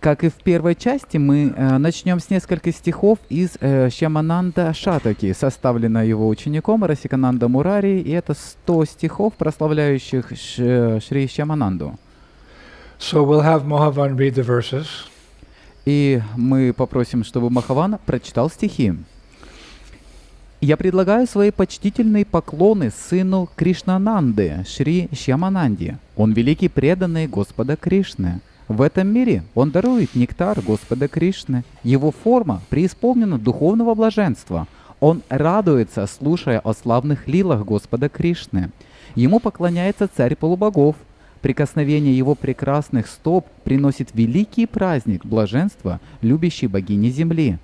Как и в первой части, мы начнем с нескольких стихов из Шьямананда Шатаки, составленной его учеником Расикананда Мурари, и это 100 стихов, прославляющих Шри Шьямананду. So we'll have Mohavan read the verses. И мы попросим, чтобы Махаван прочитал стихи. «Я предлагаю свои почтительные поклоны сыну Кришнананды, Шри Шьямананде. Он великий преданный Господа Кришны. В этом мире он дарует нектар Господа Кришны. Его форма преисполнена духовного блаженства. Он радуется, слушая о славных лилах Господа Кришны. Ему поклоняется царь полубогов. Прикосновение его прекрасных стоп приносит великий праздник блаженства любящей богини земли.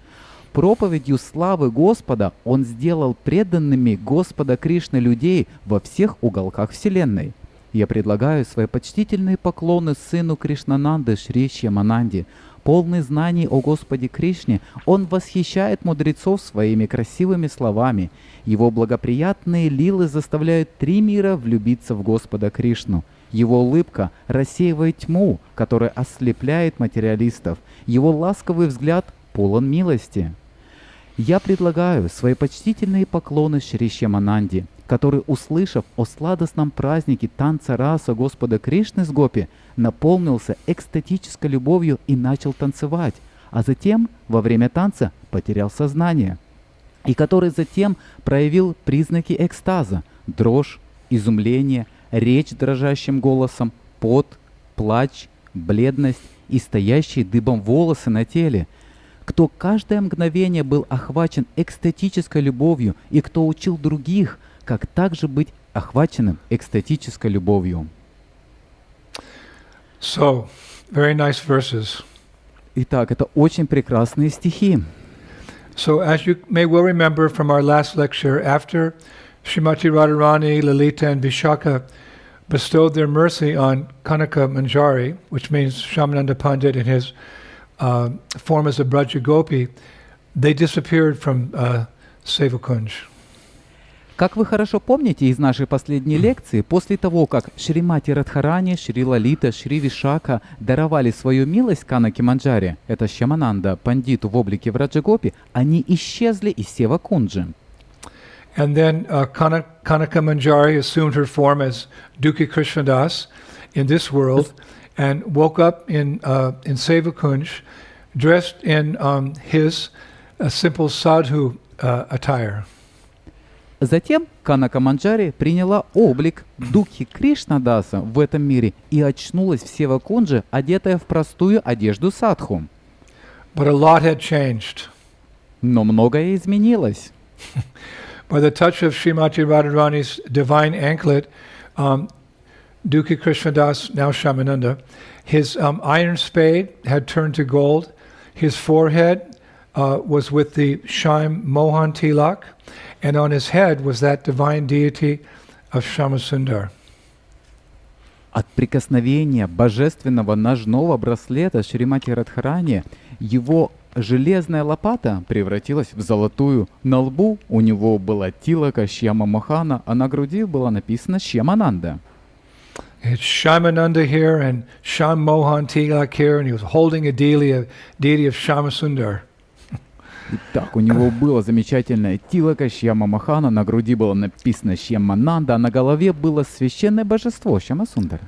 Проповедью славы Господа он сделал преданными Господа Кришны людей во всех уголках Вселенной. Я предлагаю свои почтительные поклоны сыну Кришнананды Шри Шьямананде. Полный знаний о Господе Кришне, он восхищает мудрецов своими красивыми словами. Его благоприятные лилы заставляют 3 мира влюбиться в Господа Кришну. Его улыбка рассеивает тьму, которая ослепляет материалистов. Его ласковый взгляд полон милости. Я предлагаю свои почтительные поклоны Шри Шьямананде, который, услышав о сладостном празднике танца раса Господа Кришны с гопи, наполнился экстатической любовью и начал танцевать, а затем, во время танца, потерял сознание, и который затем проявил признаки экстаза: дрожь, изумление, речь дрожащим голосом, пот, плач, бледность и стоящие дыбом волосы на теле. Кто каждое мгновение был охвачен экстатической любовью и кто учил других, как также быть охваченным экстатической любовью. So, very nice verses. Итак, это очень прекрасные стихи. So, as you may well remember from our last lecture, after Srimati Radharani, Lalita, and Vishaka bestowed their mercy on Kanaka Manjari, which means Shyamananda Pandit in his form as a Braja Gopi, they disappeared from Sevakunj. Как вы хорошо помните из нашей последней лекции, после того, как Шримати Радхарани, Шри Лалита, Шри Вишака даровали свою милость Канаке Манджаре, это Шьямананда, пандиту в облике Враджагопи, они исчезли из Севакунджи. And then Kanaka Manjari assumed her form as Dukhi Krishnadas in this world and woke up in Sevakunj dressed in his simple sadhu attire. Затем Канака Манджари приняла облик Дукхи Кришнадаса в этом мире и очнулась в Севакундже, одетая в простую одежду садху. But a lot had changed. Но многое изменилось. By the touch of Srimati Radharani's divine anklet, Dukhi Krishnadas, now Shyamananda, his iron spade had turned to gold. His forehead was with the Shaim Mohan Tilak, and on his head was that divine deity of Shyamasundar. От прикосновения божественного ножного браслета Шримати Радхарани его железная лопата превратилась в золотую. На лбу у него была тилака Шьяма Мохана, а на груди было написано Шьямананда. It's Shyamananda here and Sham Mohan Tilak here, and he was holding a deity of Shyamasundar. Итак, у него было замечательное тилака Шьяма Мохана, на груди было написано Шьямананда, а на голове было священное божество Шьямасундар.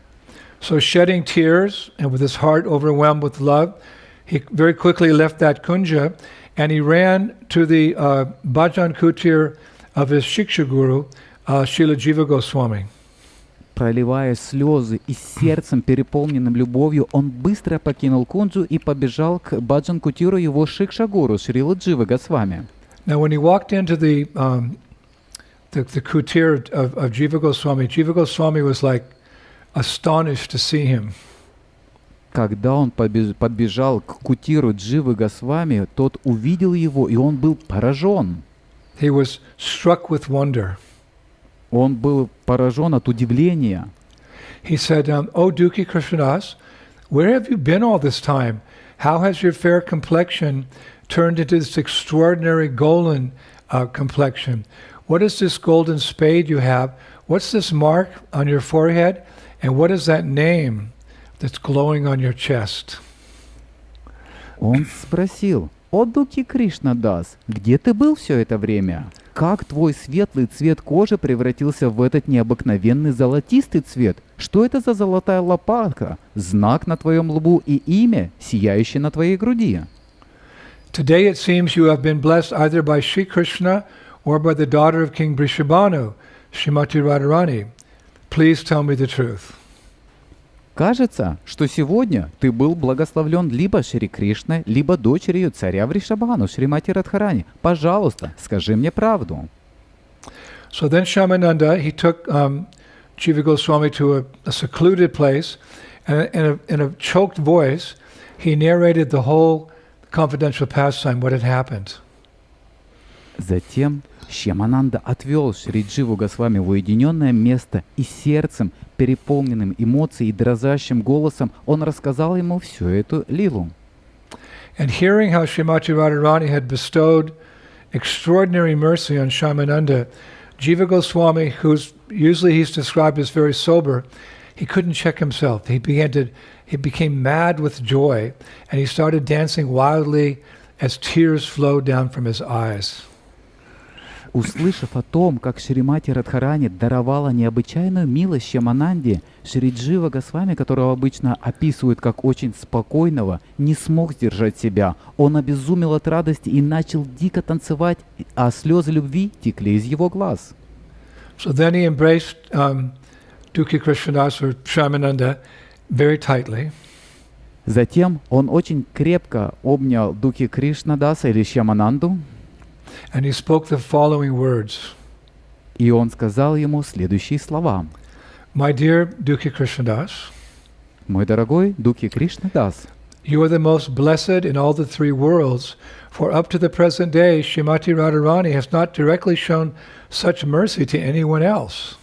So shedding tears and with his heart overwhelmed with love, he very quickly left that kunja and he ran to the bhajan kutir of his Shiksha Guru, Srila Jiva Goswami. Проливая слезы и сердцем, переполненным любовью, он быстро покинул Кунджу и побежал к баджан-кутиру его Шикша-гуру Шрилы Дживы Госвами. Now when he walked into the kutir of Jiva Goswami was like astonished to see him. Когда он подбежал к кутиру Дживы Госвами, тот увидел его, и он был поражен. He was struck with wonder. Он был поражен от удивления. He said, "O Dukhi Krishnadas, where have you been all this time? How has your fair complexion turned into this extraordinary golden complexion? What is this golden spade you have? What's this mark on your forehead? And what is that name that's glowing on your chest?" Он спросил: «О, Дуки Кришнадас, где ты был все это время? Как твой светлый цвет кожи превратился в этот необыкновенный золотистый цвет? Что это за золотая лопатка, знак на твоем лбу и имя, сияющее на твоей груди?» Today it seems you have been blessed either by Sri Krishna or by the daughter of King Vrishabhanu, Srimati Radharani. Please tell me the truth. Кажется, что сегодня ты был благословлен либо Шри Кришной, либо дочерью царя Вришабхану, Шримати Радхарани. Пожалуйста, скажи мне правду. So then Shyamananda, he took Jiva Goswami to a secluded place, and in a choked voice, he narrated the whole confidential pastime, what had happened. Затем Шьямананда отвел Шри Дживу Госвами в уединенное место, и сердцем, переполненным эмоцией и дрожащим голосом, он рассказал ему всю эту лилу. And hearing how Srimati Radharani had bestowed extraordinary mercy on Shyamananda, Jiva Goswami, usually he's described as very sober, he couldn't check himself. He became mad with joy, and he started dancing wildly as tears flowed down from his eyes. Услышав о том, как Шримати Радхарани даровала необычайную милость Шьямананде, Шри Джива Госвами, которого обычно описывают как очень спокойного, не смог сдержать себя. Он обезумел от радости и начал дико танцевать, а слезы любви текли из его глаз. So then he embraced Dukhi Krishnadas or Shyamananda very tightly. Затем он очень крепко обнял Духи Кришнадаса или Шьямананду, And he spoke the following words. и он сказал ему следующие слова. My dear Dukhi Krishnadas, «Мой дорогой Духи Кришнадас, you are the most blessed in all the three worlds, for up to the present day, Srimati Radharani has not directly shown such mercy to anyone else.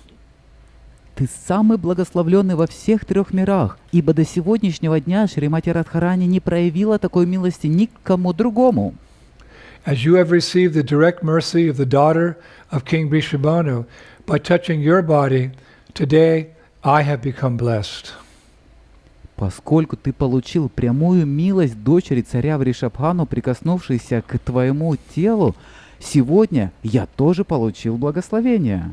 ты самый благословленный во всех трех мирах, ибо до сегодняшнего дня Шримати Радхарани не проявила такой милости никому другому. As you have received the direct mercy of the daughter of King Vrishabhanu by touching your body, today I have become blessed. Поскольку ты получил прямую милость дочери царя Вришабхану, прикоснувшейся к твоему телу, сегодня я тоже получил благословение.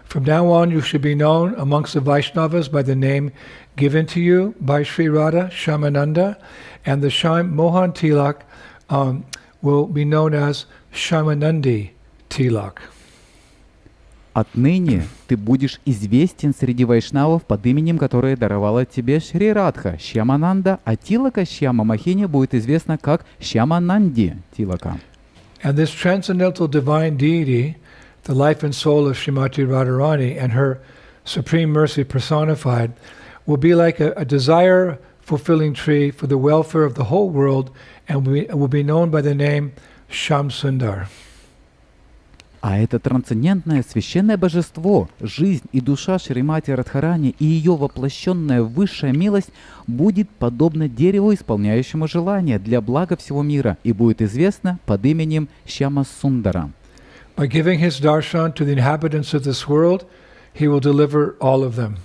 From now on, you should be known amongst the Vaishnavas by the name given to you by Sri Radha Shyamananda, and the Shyam Mohan Tilak will be known as Shyamanandi Tilak. Отныне ты будешь известен среди вайшнавов под именем, которое даровала тебе Шри Радха Шьямананда, а Тилака Шьяма Махини будет известна как Шьямананди Тилака. And this transcendental divine deity, the life and soul of Srimati Radharani and her supreme mercy personified, will be like a desire-fulfilling tree for the welfare of the whole world, and will be known by the name Shyam Sundar. А это трансцендентное священное божество, жизнь и душа Шримати Радхарани и ее воплощенная высшая милость будет подобно дереву, исполняющему желания для блага всего мира, и будет известно под именем Шьяма Сундара. By giving his darshan to the inhabitants of this world, he will deliver all of them.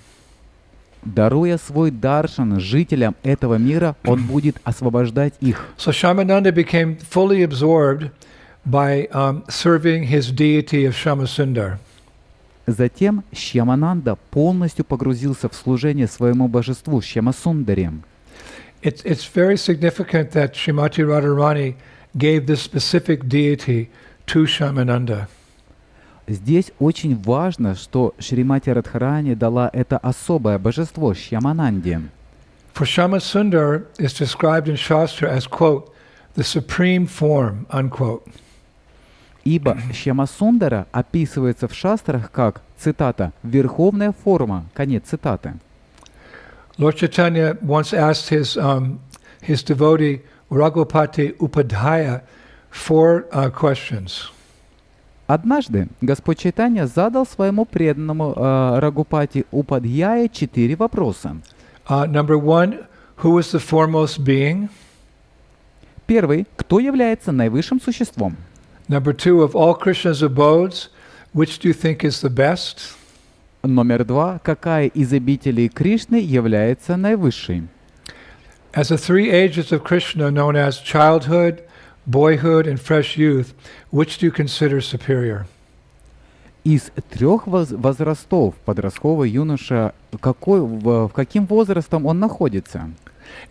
Даруя свой даршан жителям этого мира, он будет освобождать их. So Shyamananda became fully absorbed by serving his deity of Shyamasundar. Затем Шьямананда полностью погрузился в служение своему божеству Шьямасундаре. It's very significant that Srimati Radharani gave this specific deity to Shyamananda. Здесь очень важно, что Шримати Радхарани дала это особое божество Шьямананде. For Shyamasundar is described in Shastra as, quote, the supreme form, unquote. Ибо Шьямасундара описывается в шастрах как, цитата, «верховная форма», конец цитаты. Lord Chaitanya once asked his devotee Raghupati Upadhyaya 4 questions. Однажды Господь Чайтанья задал своему преданному Рагупати Упадьяе 4 вопроса. Number 1, who is the foremost being? Первый, кто является наивысшим существом? Number 2, of all Krishna's abodes, which do you think is the best? Номер 2, какая из обителей Кришны является наивысшей? As the three ages of Krishna, known as childhood, boyhood, and fresh youth, which do you consider superior? Из трех возрастов, подростковый, юноша, каким возрастом он находится?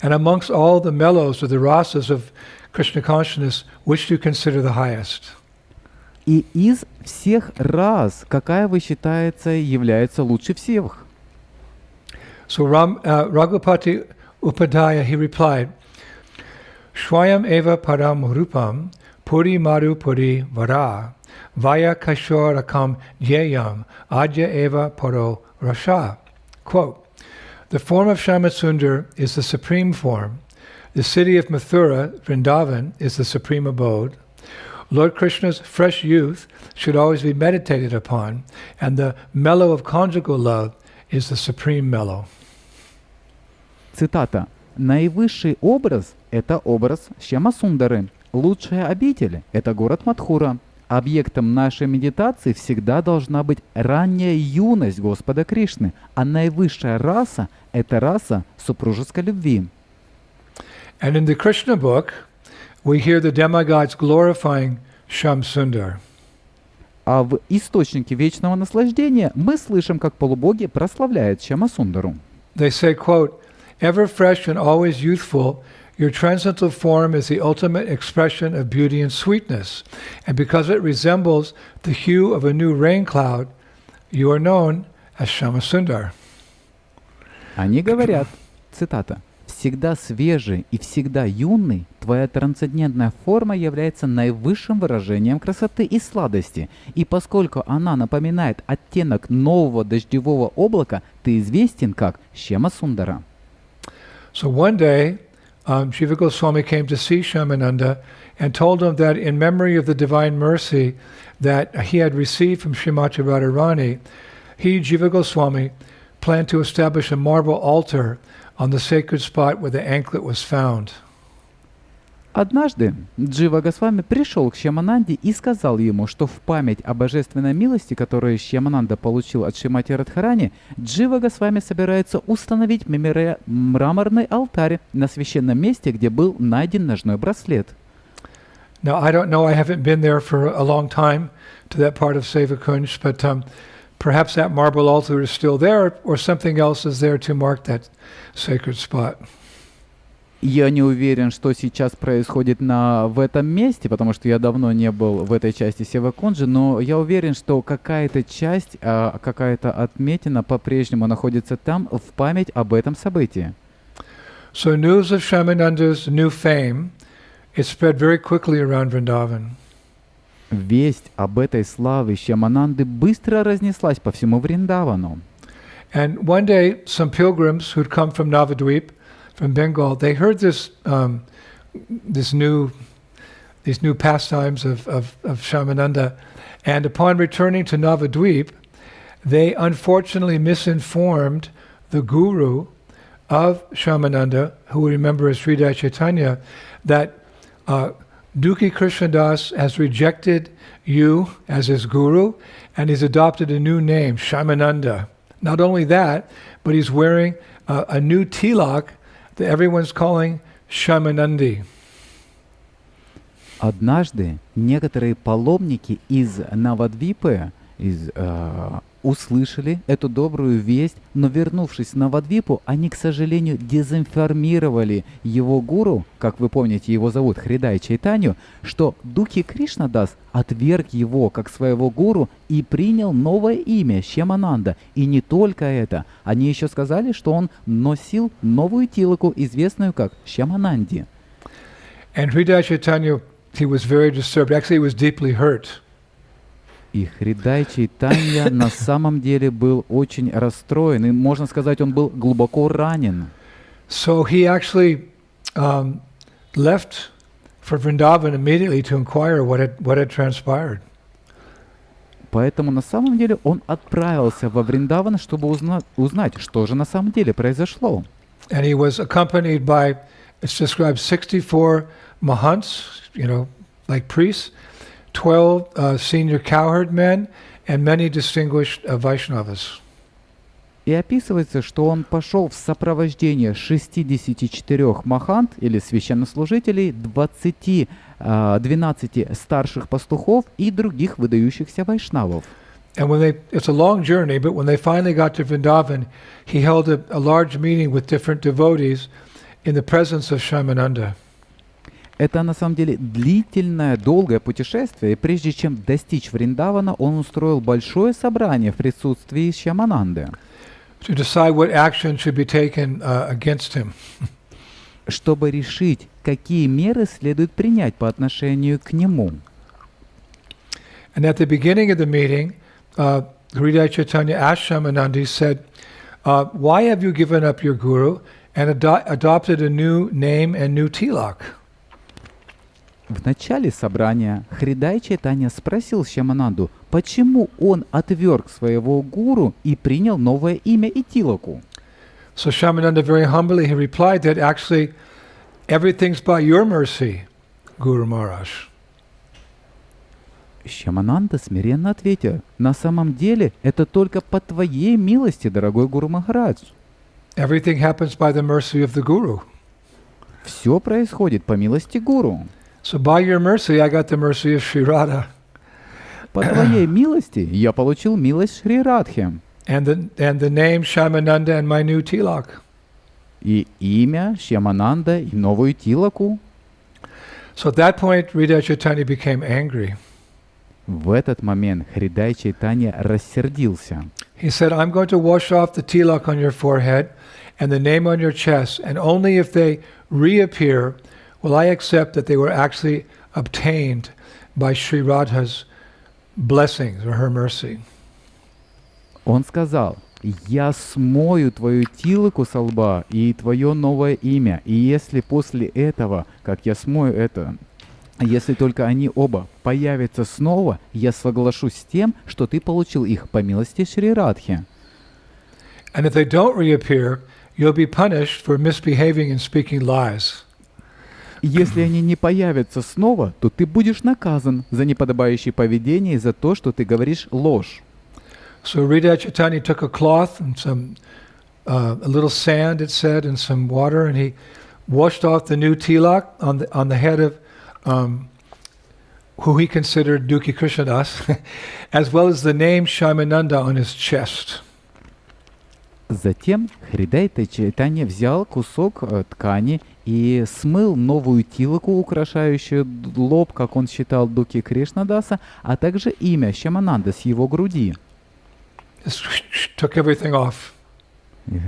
And amongst all the mellows or the rasas of Krishna consciousness, which do you consider the highest? И из всех рас, какая вы считаете является лучше всех? So Raghupati Upadhyaya, he replied, Shwayam eva param rupam puri maru puri vara vaya kashorakam yeyam adya eva paro rasha. Quote, the form of Shyamasundar is the supreme form. The city of Mathura, Vrindavan, is the supreme abode. Lord Krishna's fresh youth should always be meditated upon, and the mellow of conjugal love is the supreme mellow. Цитата. Наивысший образ – это образ Шьямасундары. Лучшая обитель – это город Мадхура. Объектом нашей медитации всегда должна быть ранняя юность Господа Кришны, а наивысшая раса – это раса супружеской любви. And in the Krishna book, we hear the demigods glorifying Shyamsundar. А в источнике вечного наслаждения мы слышим, как полубоги прославляют Шьямасундару. They say, quote, ever fresh and always youthful, your transcendental form is the ultimate expression of beauty and sweetness. And because it resembles the hue of a new rain cloud, you are known as Shyamasundar. Они говорят, цитата, «Всегда свежий и всегда юный, твоя трансцендентная форма является наивысшим выражением красоты и сладости, и поскольку она напоминает оттенок нового дождевого облака, ты известен как Шьямасундара». So one day, Jiva Goswami came to see Shyamananda and told him that in memory of the divine mercy that he had received from Srimati Radharani, he, Jiva Goswami, planned to establish a marble altar on the sacred spot where the anklet was found. Однажды Джива Госвами пришел к Шьямананде и сказал ему, что в память о божественной милости, которую Шьямананда получил от Шримати Радхарани, Джива Госвами собирается установить мраморный алтарь на священном месте, где был найден ножной браслет. Now, I don't know, I haven't been there for a long time to that part of Sevakunj, but perhaps that marble altar is still there or something else is there to mark that sacred spot. Я не уверен, что сейчас происходит в этом месте, потому что я давно не был в этой части Севакунджи, но я уверен, что какая-то часть, какая-то отметина по-прежнему находится там в память об этом событии. So news of Shyamananda's new fame, it spread very quickly around Vrindavan. Весть об этой славе Шьямананды быстро разнеслась по всему Вриндавану. And one day, some pilgrims who'd come from Navadvip, from Bengal, they heard these new pastimes of Shyamananda, and upon returning to Navadvip, they unfortunately misinformed the guru of Shyamananda, who we remember as Sridhar Chaitanya, that Dukhi Krishnadas has rejected you as his guru, and he's adopted a new name, Shyamananda. Not only that, but he's wearing a new tilak that everyone's calling Shyamanandi. Однажды некоторые паломники из Навадвипы услышали эту добрую весть, но вернувшись в Навадвипу, они, к сожалению, дезинформировали его гуру, как вы помните, его зовут Хридай Чайтанью, что Духи Кришнадас отверг его как своего гуру и принял новое имя Шьямананда. И не только это, они еще сказали, что он носил новую тилаку, известную как Шьямананди. And Hriday Chaitanya, he was very disturbed. Actually, he was deeply hurt. И Хридай Чайтанья на самом деле был очень расстроен, и можно сказать, он был глубоко ранен. So he actually left for Vrindavan immediately to inquire what had transpired. Поэтому на самом деле он отправился во Вриндаван, чтобы узнать, что же на самом деле произошло. And he was accompanied by, it's described, 64 mahants, like priests, 12 senior cowherd men, and many distinguished Vaishnavas. И описывается, что он пошел в сопровождении 64 махант или священнослужителей, 12 старших пастухов и других выдающихся вайшнавов. And it's a long journey, but when they finally got to Vrindavan, he held a large meeting with different devotees in the presence of Shyamananda. Это на самом деле длительное, долгое путешествие, и прежде чем достичь Вриндавана, он устроил большое собрание в присутствии Шьямананды, To decide what action should be taken against him. чтобы решить, какие меры следует принять по отношению к нему. And at the beginning of the meeting, Hridaya Chaitanya asked Shyamananda, he said, why have you given up your guru and adopted a new name and new tilak? В начале собрания Хридай Чайтанья спросил Шьямананду, почему он отверг своего гуру и принял новое имя и тилаку. So Shyamananda very humbly he replied that actually everything's by your mercy, Guru Maharaj. Шьямананда смиренно ответил, на самом деле это только по твоей милости, дорогой Гуру Махарадж. Everything happens by the mercy of the Guru. Все происходит по милости гуру. So by your mercy, I got the mercy of Sri Radha. По твоей милости я получил милость Шри Радхи. And the name Shyamananda and my new tilak. И имя Шьямананда и новую тилаку. So at that point, Hridaya Chaitanya became angry. В этот момент Хридай Чайтанья рассердился. He said, I'm going to wash off the tilak on your forehead and the name on your chest, and only if they reappear will I accept that they were actually obtained by Sri Radha's blessings or her mercy. Он сказал, я смою твою тилаку со лба и твое новое имя, и если после этого, как я смою это, если только они оба появятся снова, я соглашусь с тем, что ты получил их по милости Шри Радхи. And if they don't reappear, you'll be punished for misbehaving and speaking lies. Если они не появятся снова, то ты будешь наказан за неподобающее поведение и за то, что ты говоришь ложь. So Hridaya Chaitanya took a cloth and a little sand, it said, and some water, and he washed off the new tilak on the head of who he considered Dukhi Krishnadas, as well as the name Shyamananda on his chest. Затем Хридай Чайтанья взял кусок ткани и смыл новую тилаку, украшающую лоб, как он считал, Дукхи Кришнадаса, а также имя Шьямананда с его груди. Just took everything off.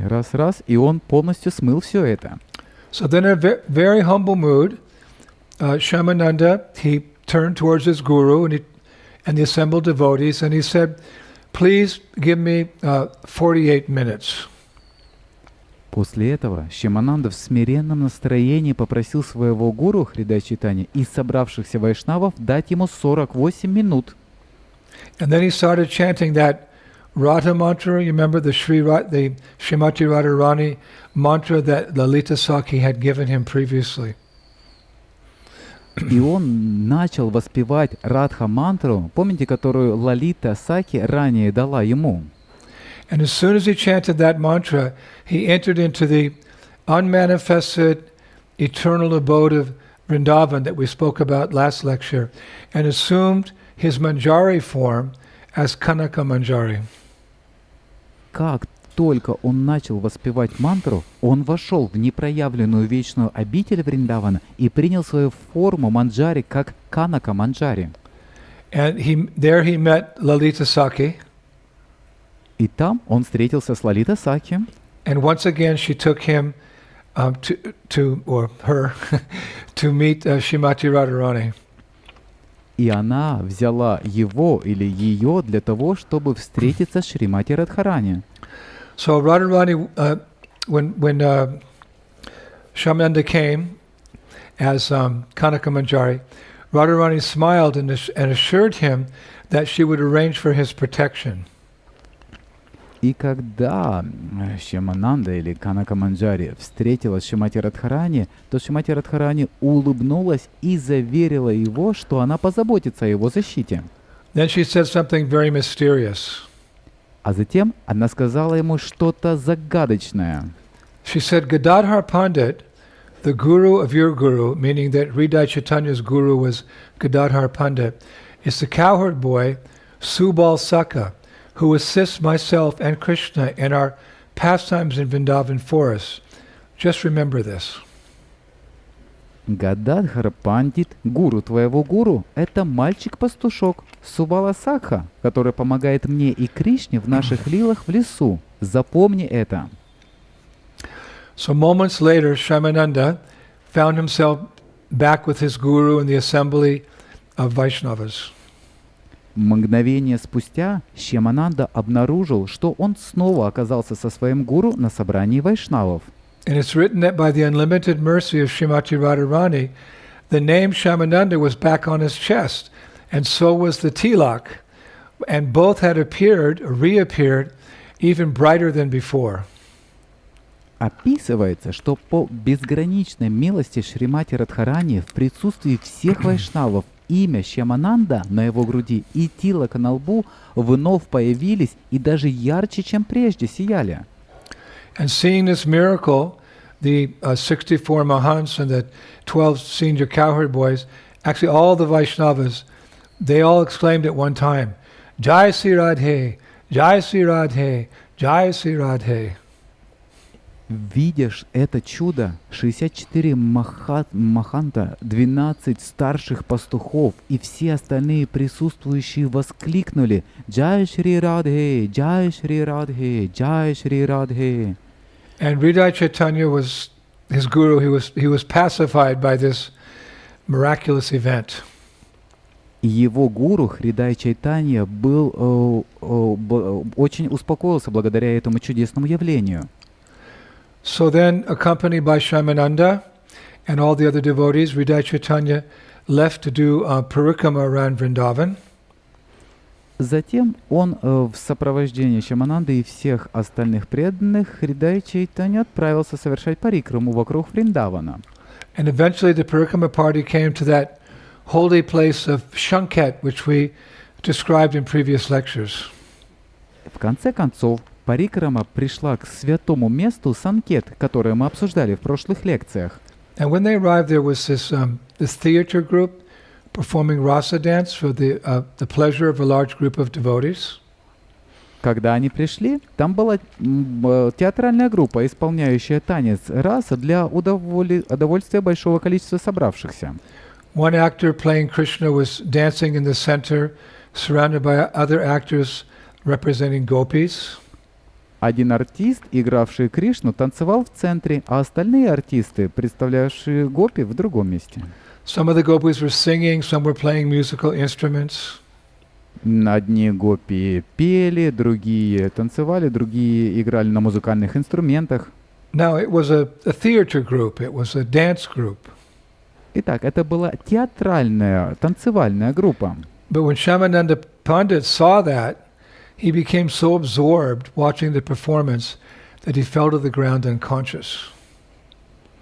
Раз, и он полностью смыл все это. So then in a very humble mood, Shyamananda, he turned towards his guru and the assembled devotees, and he said, please give me 48 minutes. После этого Шьямананда в смиренном настроении попросил своего гуру Хридай Чайтанья и собравшихся вайшнавов дать ему 48 минут. And then he started chanting that Radha mantra. You remember the Srimati Radharani mantra that Lalita Sakhi had given him previously. И он начал воспевать Радха-мантру, помните, которую Лалита Саки ранее дала ему. And as soon as he chanted that mantra, he entered into the unmanifested eternal abode of Vrindavan that we spoke about last lecture, and assumed his Manjari form as Kanaka Manjari. Как только он начал воспевать мантру, он вошел в непроявленную вечную обитель Вриндавана и принял свою форму манджари как Канака Манджари. And there he met Lalita Sakhi. И там он встретился с Лалита Саки. And once again she took him or her to meet Srimati Radharani. И она взяла его или ее для того, чтобы встретиться с Шримати Радхарани. So Radharani, when Shyamananda came as Kanaka Manjari, Radharani smiled and assured him that she would arrange for his protection. И когда Шьямананда или Канака Манджари встретилась с Шримати Радхарани, то Шримати Радхарани улыбнулась и заверила его, что она позаботится о его защите. Then she said something very mysterious. А затем она сказала ему что-то загадочное. She said, Gadadhar Pandit, the guru of your guru, meaning that Hridaya Chaitanya's guru was Gadadhar Pandit, is the cowherd boy Subal Saka, who assists myself and Krishna in our pastimes in Vrindavan forest. Just remember this. Гададхар Пандит, гуру твоего гуру, это мальчик-пастушок Субала Сакха, который помогает мне и Кришне в наших лилах в лесу. Запомни это. So moments later, Shyamananda found himself back with his guru in the assembly of Vaishnavas. Мгновение спустя Шьямананда обнаружил, что он снова оказался со своим гуру на собрании вайшнавов. And it's written that by the unlimited mercy of Srimati Radharani, the name Shyamananda was back on his chest, and so was the tilak, and both had reappeared, even brighter than before. Описывается, что по безграничной милости Шримати Радхарани в присутствии всех вайшнавов имя Шьямананда на его груди и тилака на лбу вновь появились и даже ярче, чем прежде сияли. And seeing this miracle, the 64 Mahants and the 12 senior cowherd boys, actually all the Vaishnavas, they all exclaimed at one time, Jai Sri Radhe, Jai Sri Radhe, Jai Sri Radhe. Видишь это чудо, 64 маханта, 12 старших пастухов и все остальные присутствующие воскликнули «Джай Шри Радхе! Джай Шри Радхе! Джай Шри Радхе!» And Hridaya Chaitanya was his guru. He was pacified by this miraculous event. И его гуру Хридай Чайтанья очень успокоился благодаря этому чудесному явлению. So then, accompanied by Shyamananda and all the other devotees, Hridaya Chaitanya left to do parikrama around Vrindavan. Затем он в сопровождении Шьямананды и всех остальных преданных Хридай Чайтанья отправился совершать парикраму вокруг Вриндавана. And eventually the parikrama party came to that holy place of Shanket, which we described in previous lectures. В конце концов, парикрама пришла к святому месту Санкет, которое мы обсуждали в прошлых лекциях. And when they arrived, there was this theater group performing rasa dance for the pleasure of a large group of devotees. Когда они пришли, там была театральная группа, исполняющая танец раса для удовольствия большого количества собравшихся. One actor playing Krishna was dancing in the center, surrounded by other actors representing gopis. Один артист, игравший Кришну, танцевал в центре, а остальные артисты, представлявшие гопи, в другом месте. Some of the gopis were singing, some were playing musical instruments. Одни гопи пели, другие танцевали, другие играли на музыкальных инструментах. Now it was a theater group, it was a dance group. Итак, это была театральная, танцевальная группа. But when Shyamananda Pandit saw that, he became so absorbed watching the performance that he fell to the ground unconscious.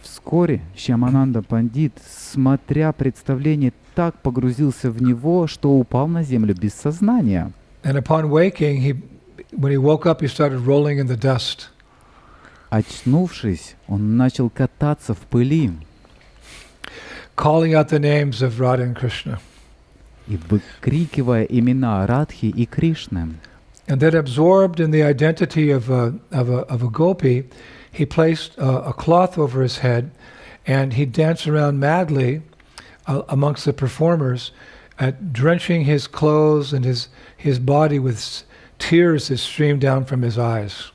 Вскоре Шьямананда Пандит, смотря представление, так погрузился в него, что упал на землю без сознания. And upon waking, when he woke up, he started rolling in the dust. Очнувшись, он начал кататься в пыли. Calling out the names of Radha and Krishna. И выкрикивая имена Радхи и Кришны. And then, absorbed in the identity of a gopi, he placed a cloth over his head, and he danced around madly amongst the performers, drenching his clothes and his body with tears that streamed down from his eyes.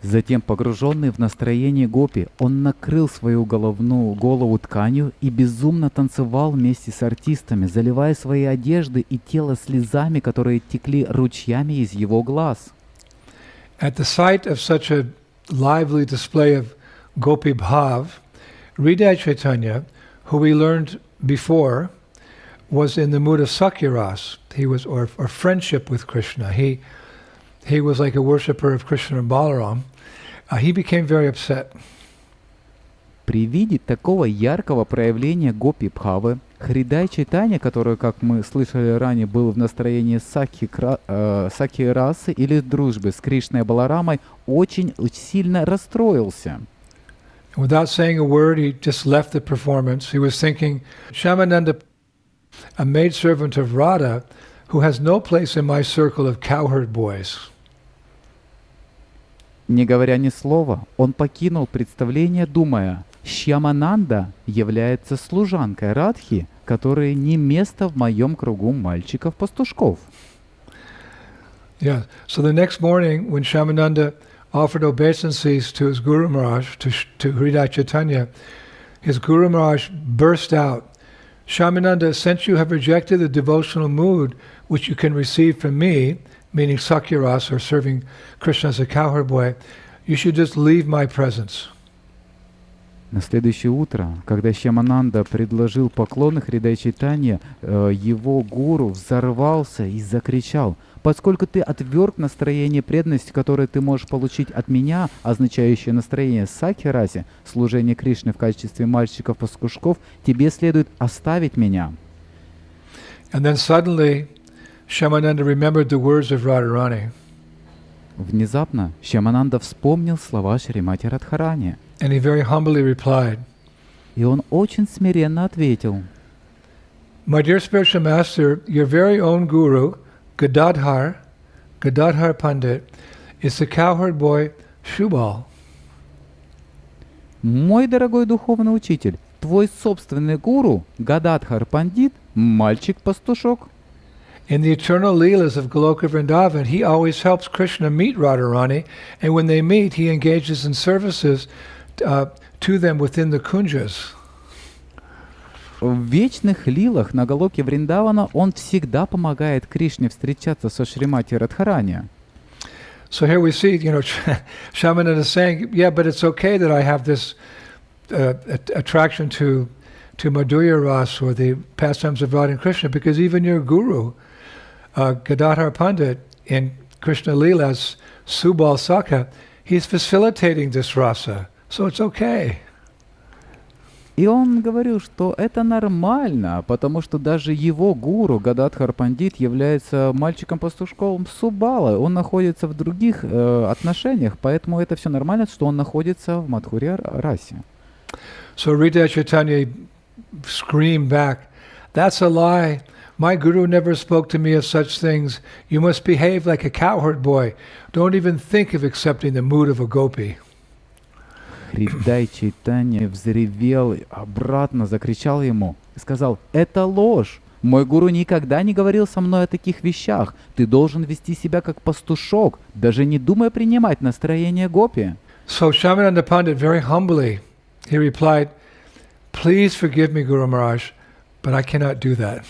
Затем, погруженный в настроение гопи, он накрыл свою голову тканью и безумно танцевал вместе с артистами, заливая свои одежды и тело слезами, которые текли ручьями из его глаз. At the sight of such a lively display of gopi bhav, Hridaya Chaitanya, who we learned before, was in the mood of sakyaras. He was, or friendship with Krishna. He was like a worshipper of Krishna and Balaram. He became very upset. При виде такого яркого проявления гопи-бхавы Хридай Чайтанья, который, как мы слышали ранее, был в настроении саки расы или дружбы с Кришной и Баларамой, очень сильно расстроился. Without saying a word, he just left the performance. He was thinking, Shyamananda, a maidservant of Radha, who has no place in my circle of cowherd boys. Не говоря ни слова, он покинул представление, думая, Шьямананда является служанкой Радхи, которой не место в моем кругу мальчиков-пастушков. Yeah. So the next morning, when Shyamananda offered obeisances to his Guru Maharaj, to Hridaya Chaitanya, his Guru Maharaj burst out, Shyamananda, since you have rejected the devotional mood which you can receive from me, meaning Sakyaras or serving Krishna as a cowherd boy, you should just leave my presence. На следующее утро, когда Шьямананда предложил поклоны Хридай Чайтанье, его гуру взорвался и закричал: «Поскольку ты отверг настроение преданности, которое ты можешь получить от меня, означающее настроение сакхи-расе, служение Кришне в качестве мальчиков-пастушков, тебе следует оставить меня». And then suddenly, Shyamananda remembered the words of Radharani. Внезапно Шьямананда вспомнил слова Шримати Радхарани. And he very humbly replied, И он очень смиренно ответил: My dear spiritual master, your very own guru, Gadadhar Pandit, is the cowherd boy Shubal. «Мой дорогой духовный учитель, твой собственный гуру, Гададхар Пандит, мальчик-пастушок». In the eternal leelas of Goloka Vrindavan, he always helps Krishna meet Radharani, and when they meet, he engages in services to them within the kunjas. В вечных лилах на Галоке Вриндавана он всегда помогает Кришне встречаться со Шримати Радхарани. So here we see, Shyamananda is saying, yeah, but it's okay that I have this attraction to Madhurya Ras or the pastimes of Radha and Krishna, because even your guru, Gadadhar Pandit, in Krishna Leela's Subal Sakha, he's facilitating this rasa, so it's okay. И он говорил, что это нормально, потому что даже его гуру Гададхар Пандит является мальчиком-пастушком Субала. Он находится в других отношениях, поэтому это все нормально, что он находится в Мадхурья расе. So Hridaya Chaitanya screamed back, "That's a lie. My guru never spoke to me of such things. You must behave like a cowherd boy. Don't even think of accepting the mood of a gopi." Хридай Чайтанья взревел, обратно закричал ему и сказал: «Это ложь! Мой гуру никогда не говорил со мной о таких вещах. Ты должен вести себя как пастушок, даже не думая принимать настроение гопи». So Shyamananda Pandit very humbly, he replied, "Please forgive me, Guru Maharaj, but I cannot do that."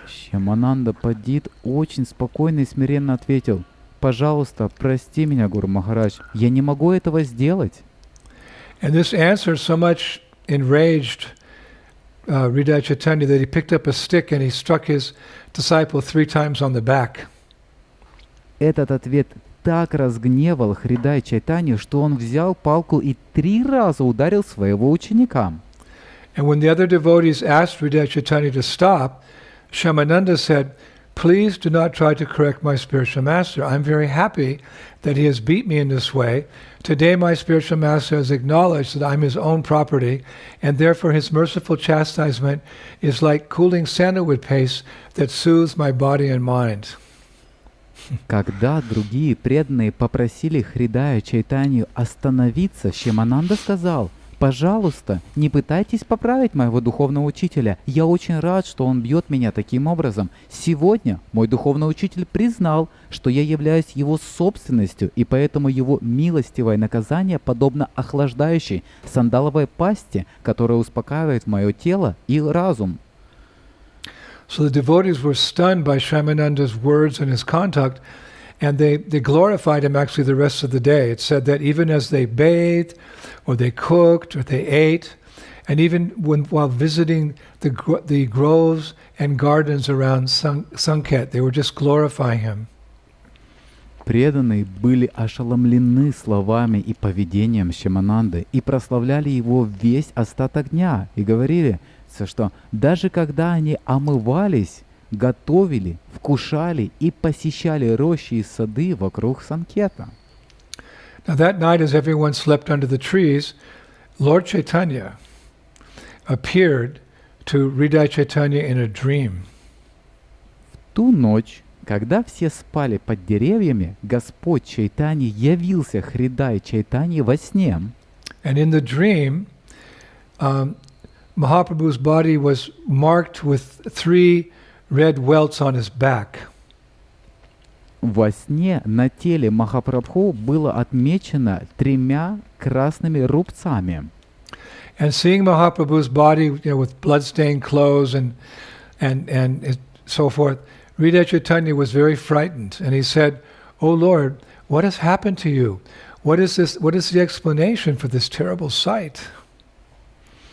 Шьямананда Пандит очень спокойно и смиренно ответил: «Пожалуйста, прости меня, Гуру Махарадж, я не могу этого сделать». And this answer so much enraged Hridaya Chaitanya that he picked up a stick and he struck his disciple 3 times on the back. Этот ответ так разгневал Хридай Чайтанью, что он взял палку и 3 раза ударил своего ученика. And when the other devotees asked Hridaya Chaitanya to stop, Shyamananda said, "Please do not try to correct my spiritual master. I'm very happy that he has beat me in this way. Today my spiritual master has acknowledged that I'm his own property, and therefore his merciful chastisement is like cooling sandalwood paste that soothes my body and mind." Когда другие преданные попросили Хридая Чайтанью остановиться, Шьямананда сказал: «Пожалуйста, не пытайтесь поправить моего духовного учителя. Я очень рад, что он бьет меня таким образом. Сегодня мой духовный учитель признал, что я являюсь его собственностью, и поэтому его милостивое наказание подобно охлаждающей сандаловой пасте, которая успокаивает мое тело и разум». So the devotees were stunned by Shyamananda's words and his conduct, and they glorified him actually the rest of the day. It said that even as they bathed, or they cooked, or they ate, and even while visiting the groves and gardens around Sanket, they were just glorifying him. Преданные были ошеломлены словами и поведением Шьямананды и прославляли его весь остаток дня и говорили: говорится, что даже когда они омывались, готовили, вкушали и посещали рощи и сады вокруг Санкета. Now that night, as everyone slept under the trees, Lord Chaitanya appeared to Hridaya Chaitanya in a dream. В ту ночь, когда все спали под деревьями, Господь Чайтанья явился Хридай Чайтанье во сне. And in the dream, Mahaprabhu's body was marked with 3 red welts on his back. Во сне на теле Махапрабху было отмечено 3 красными рубцами. And seeing Mahaprabhu's body, with blood-stained clothes and so forth, Hridaya Chaitanya was very frightened, and he said, "Oh Lord, what has happened to you? What is this? What is the explanation for this terrible sight?"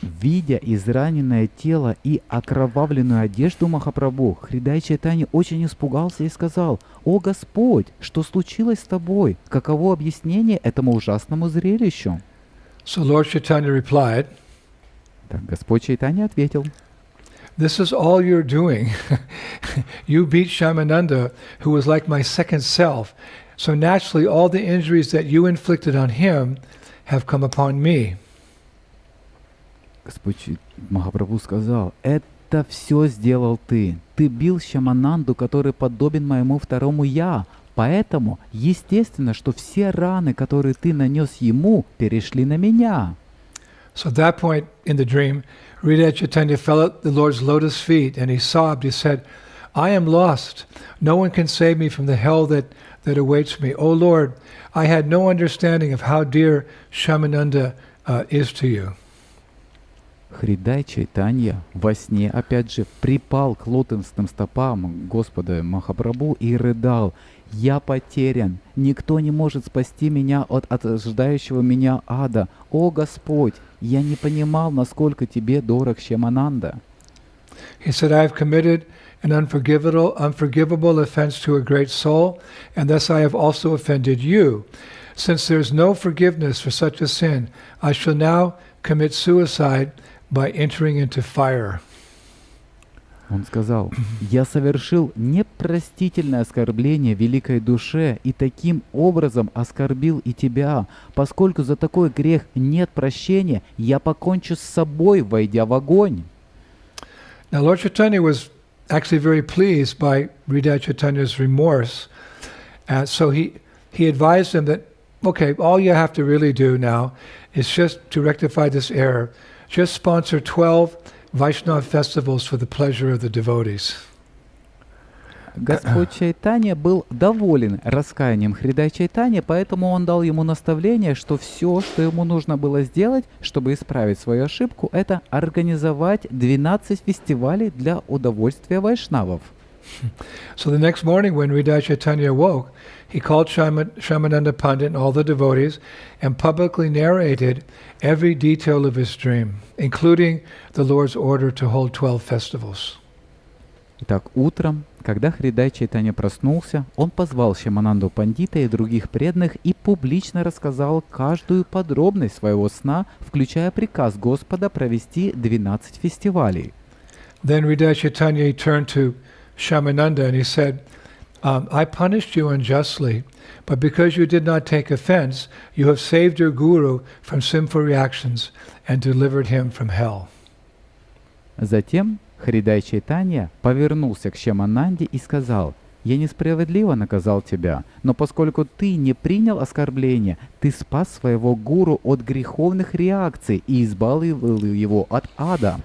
Видя израненное тело и окровавленную одежду Махапрабху, Хридай Чайтанья очень испугался и сказал: «О Господь, что случилось с тобой? Каково объяснение этому ужасному зрелищу?» So Lord Chaitanya replied, Так Господь Чайтанья ответил: "This is all you're doing. You beat Shyamananda, who was like my second self. So naturally, all the injuries that you inflicted on him have come upon me." Господь Махапрабху сказал: «Это все сделал ты. Ты бил Шьямананду, который подобен моему второму я. Поэтому естественно, что все раны, которые ты нанес ему, перешли на меня». So at that point in the dream, Hridaya Chaitanya fell at the Lord's lotus feet and he sobbed. He said, "I am lost. No one can save me from the hell that awaits me. Oh Lord, I had no understanding of how dear Shyamananda is to you." Хридай Чайтанья во сне опять же припал к лотосным стопам Господа Махапрабху и рыдал: «Я потерян, никто не может спасти меня от ожидающего меня ада. О Господь, я не понимал, насколько тебе дорог Шьямананда». He said, "I have committed an unforgivable offense to a great soul, and thus I have also offended you. Since there is no forgiveness for such a sin, I shall now commit suicide by entering into fire." Он сказал: «Я совершил непростительное оскорбление великой душе и таким образом оскорбил и тебя. Поскольку за такой грех нет прощения, я покончу с собой, войдя в огонь». Now Lord Chaitanya was actually very pleased by Hridaya Chaitanya's remorse. So he advised him that, okay, all you have to really do now is just to rectify this error. Just sponsor 12 Vaishnava festivals for the pleasure of the devotees. Господь Чайтанья был доволен раскаянием Хридай Чайтанья, поэтому он дал ему наставление, что все, что ему нужно было сделать, чтобы исправить свою ошибку, это организовать 12 фестивалей для удовольствия вайшнавов. So the next morning when Hridaya Chaitanya awoke, he called Shyamananda Pandit and all the devotees and publicly narrated every detail of his dream, including the Lord's order to hold 12 festivals. Итак, утром, когда Хридай Чайтанья проснулся, он позвал Шьямананду Пандита и других преданных и публично рассказал каждую подробность своего сна, включая приказ Господа провести 12 фестивалей. Then Hridaya Chaitanya turned to Shyamananda and he said, "I punished you unjustly, but because you did not take offense, you have saved your guru from sinful reactions and delivered him from hell." Затем Хридай Чайтанья повернулся к Шьямананде и сказал: «Я несправедливо наказал тебя, но поскольку ты не принял оскорбления, ты спас своего гуру от греховных реакций и избавил его от ада».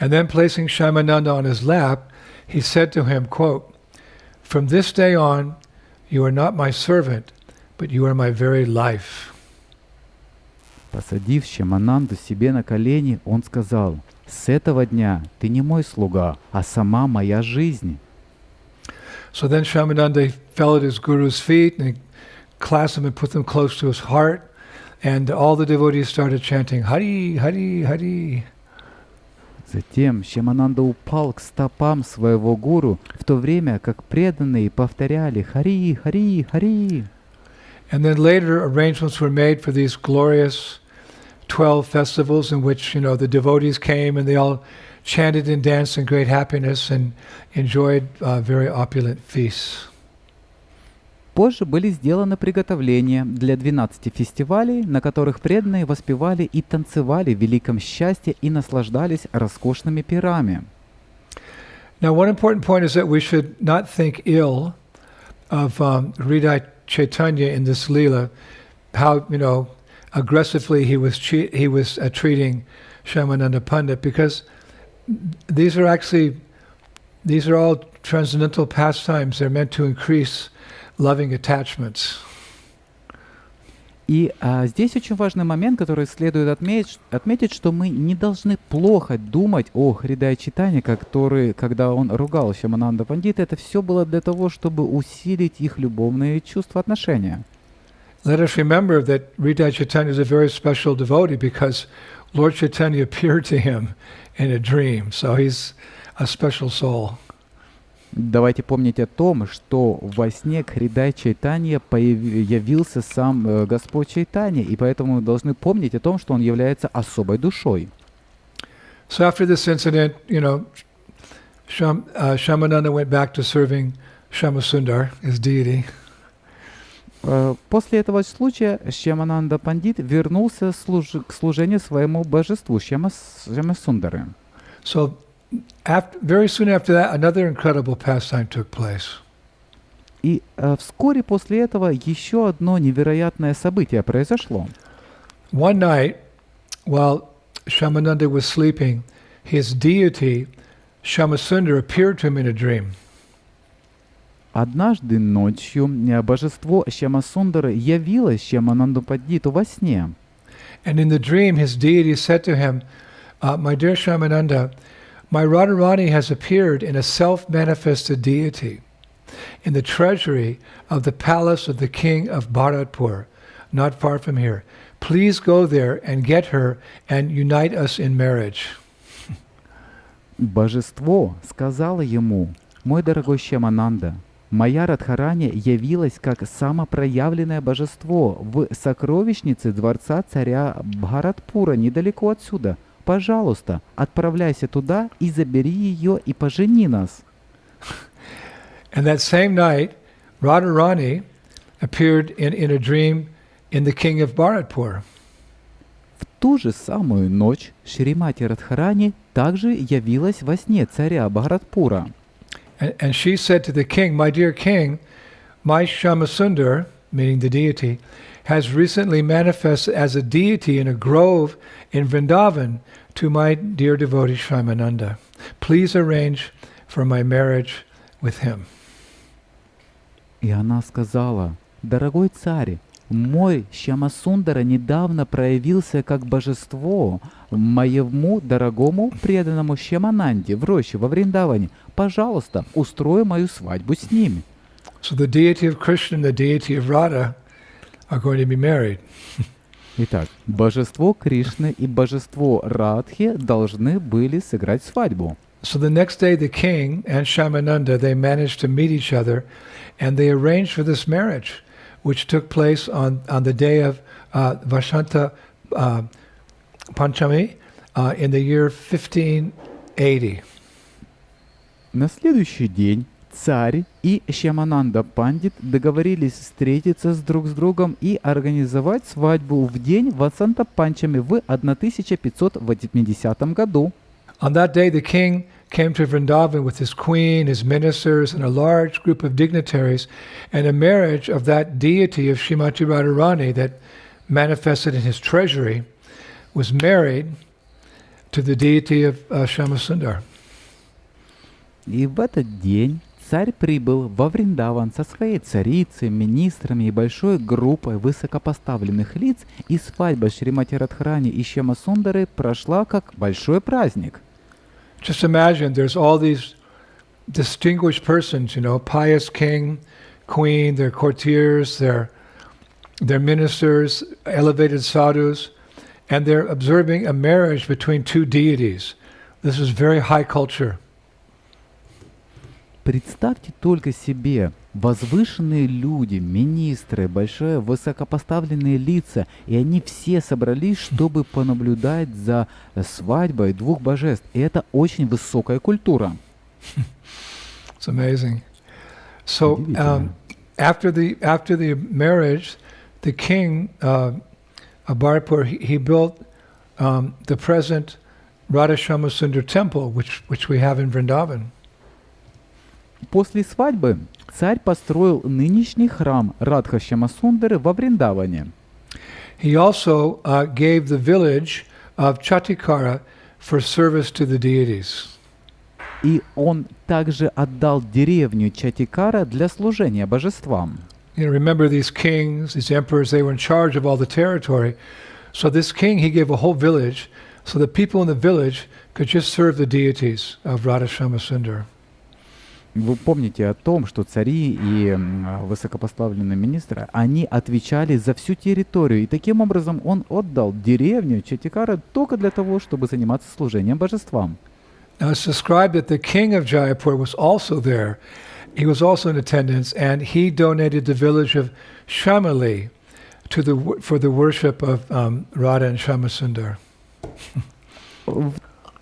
And then placing Shyamananda on his lap, he said to him, quote, "From this day on, you are not my servant, but you are my very life." Посадив Шьямананду себе на колени, он сказал: «С этого дня ты не мой слуга, а сама моя жизнь». So then Shyamananda fell at his guru's feet and he clasped him and put them close to his heart. And all the devotees started chanting, "Hari, Hari, Hari." Затем Шьямананда упал к стопам своего гуру, в то время как преданные повторяли «Хари, Хари, Хари». And then later arrangements were made for these glorious 12 festivals in which, the devotees came and they all chanted and danced in great happiness and enjoyed very opulent feasts. Позже были сделаны приготовления для 12 фестивалей, на которых преданные воспевали и танцевали в великом счастье и наслаждались роскошными пирами. Now, one important point is that we should not think ill of Hridaya Chaitanya in this Leela, how, aggressively he was treating Shyamananda Pandit, because these are all transcendental pastimes. They're meant to increase loving attachments. И здесь очень важный момент, который следует отметить, что мы не должны плохо думать о Хридая Чайтанье, когда он ругал Шьямананда Пандита, это все было для того, чтобы усилить их любовные чувства, отношения. Let us remember that Hridaya Chaitanya is a very special devotee because Lord Chaitanya appeared to him in a dream, so he's a special soul. Давайте помнить о том, что во сне к Хридай Чайтанье явился сам Господь Чайтанья, и поэтому мы должны помнить о том, что он является особой душой. So after this incident, Shyamananda went back to serving Shyamasundar, his deity. После этого случая Шьямананда Пандит вернулся к служению своему божеству Шьямасундары. So very soon after that, another incredible pastime took place. И вскоре после этого еще одно невероятное событие произошло. One night, while Shyamananda was sleeping, his deity, Shyamasundar, appeared to him in a dream. Однажды ночью божество Шьямасундары явилось Шьямананду Пандиту во сне. And in the dream, his deity said to him, "My dear Shyamananda, my Radharani has appeared in a self-manifested deity in the treasury of the palace of the king of Bharatpur, not far from here. Please go there and get her and unite us in marriage." Божество сказало ему: «Мой дорогой Шьямананда, моя Радхарани явилась как самопроявленное божество в сокровищнице дворца царя Бхаратпура недалеко отсюда. Пожалуйста, отправляйся туда и забери ее и пожени нас». And that same night, Radharani appeared in a dream in the king of Bharatpur. В ту же самую ночь Шримати Радхарани также явилась во сне царя Бхаратпура. And she said to the king, "My dear king, my Shyamasundar," meaning the deity, "has recently manifested as a deity in a grove in Vrindavan to my dear devotee Shyamananda. Please arrange for my marriage with him." И она сказала: «Дорогой царь, мой Шьямасундара недавно проявился как божество моему дорогому преданному Шьямананде в роще во Вриндаване. Пожалуйста, устрой мою свадьбу с ним». So the deity of Krishna and the deity of Radha are going to be married. Итак, божество Кришны и божество Радхи должны были сыграть свадьбу. So the next day the king and Shyamananda, they managed to meet each other and they arranged for this marriage, which took place on the day of Vashanta Panchami in the year 1580. На следующий день царь и Шьямананда Пандит договорились встретиться друг с другом и организовать свадьбу в день Васанта Панчами в 1580 году. On that day, the king came to Vrindavan with his queen, his ministers, and a large group of dignitaries, and a marriage of that deity of Srimati Radharani that manifested in his treasury was married to the deity of Shyamasundar. И в этот день царь прибыл во Вриндаван со своей царицей, министрами и большой группой высокопоставленных лиц, и свадьба Шримати Радхарани и Шьямасундары прошла как большой праздник. Just imagine there's all these distinguished persons, pious king, queen, their courtiers, their ministers, elevated sadhus, and they're observing a marriage between two deities. This is very high culture. Представьте только себе, возвышенные люди, министры, большие высокопоставленные лица, и они все собрались, чтобы понаблюдать за свадьбой двух божеств. И это очень высокая культура. It's amazing. So after the marriage, the king Bharpur, he built the present Radha Sundar temple, which we have in Vrindavan. После свадьбы царь построил нынешний храм Радха Шьямасундары во Вриндаване. He also gave the village of Chatikara for service to the deities. И он также отдал деревню Чатикара для служения божествам. You know, remember these kings, these emperors, they were in charge of all the territory. So this king, he gave a whole village so the people in the village could just serve the deities of Radha Sundar. Вы помните о том, что цари и высокопоставленные министры, они отвечали за всю территорию. И таким образом он отдал деревню Чатикара только для того, чтобы заниматься служением божествам. Now it's described that the king of Jaipur was also there. He was also in attendance, and he donated the village of Shamali for the worship of Radha and Shyamasundar.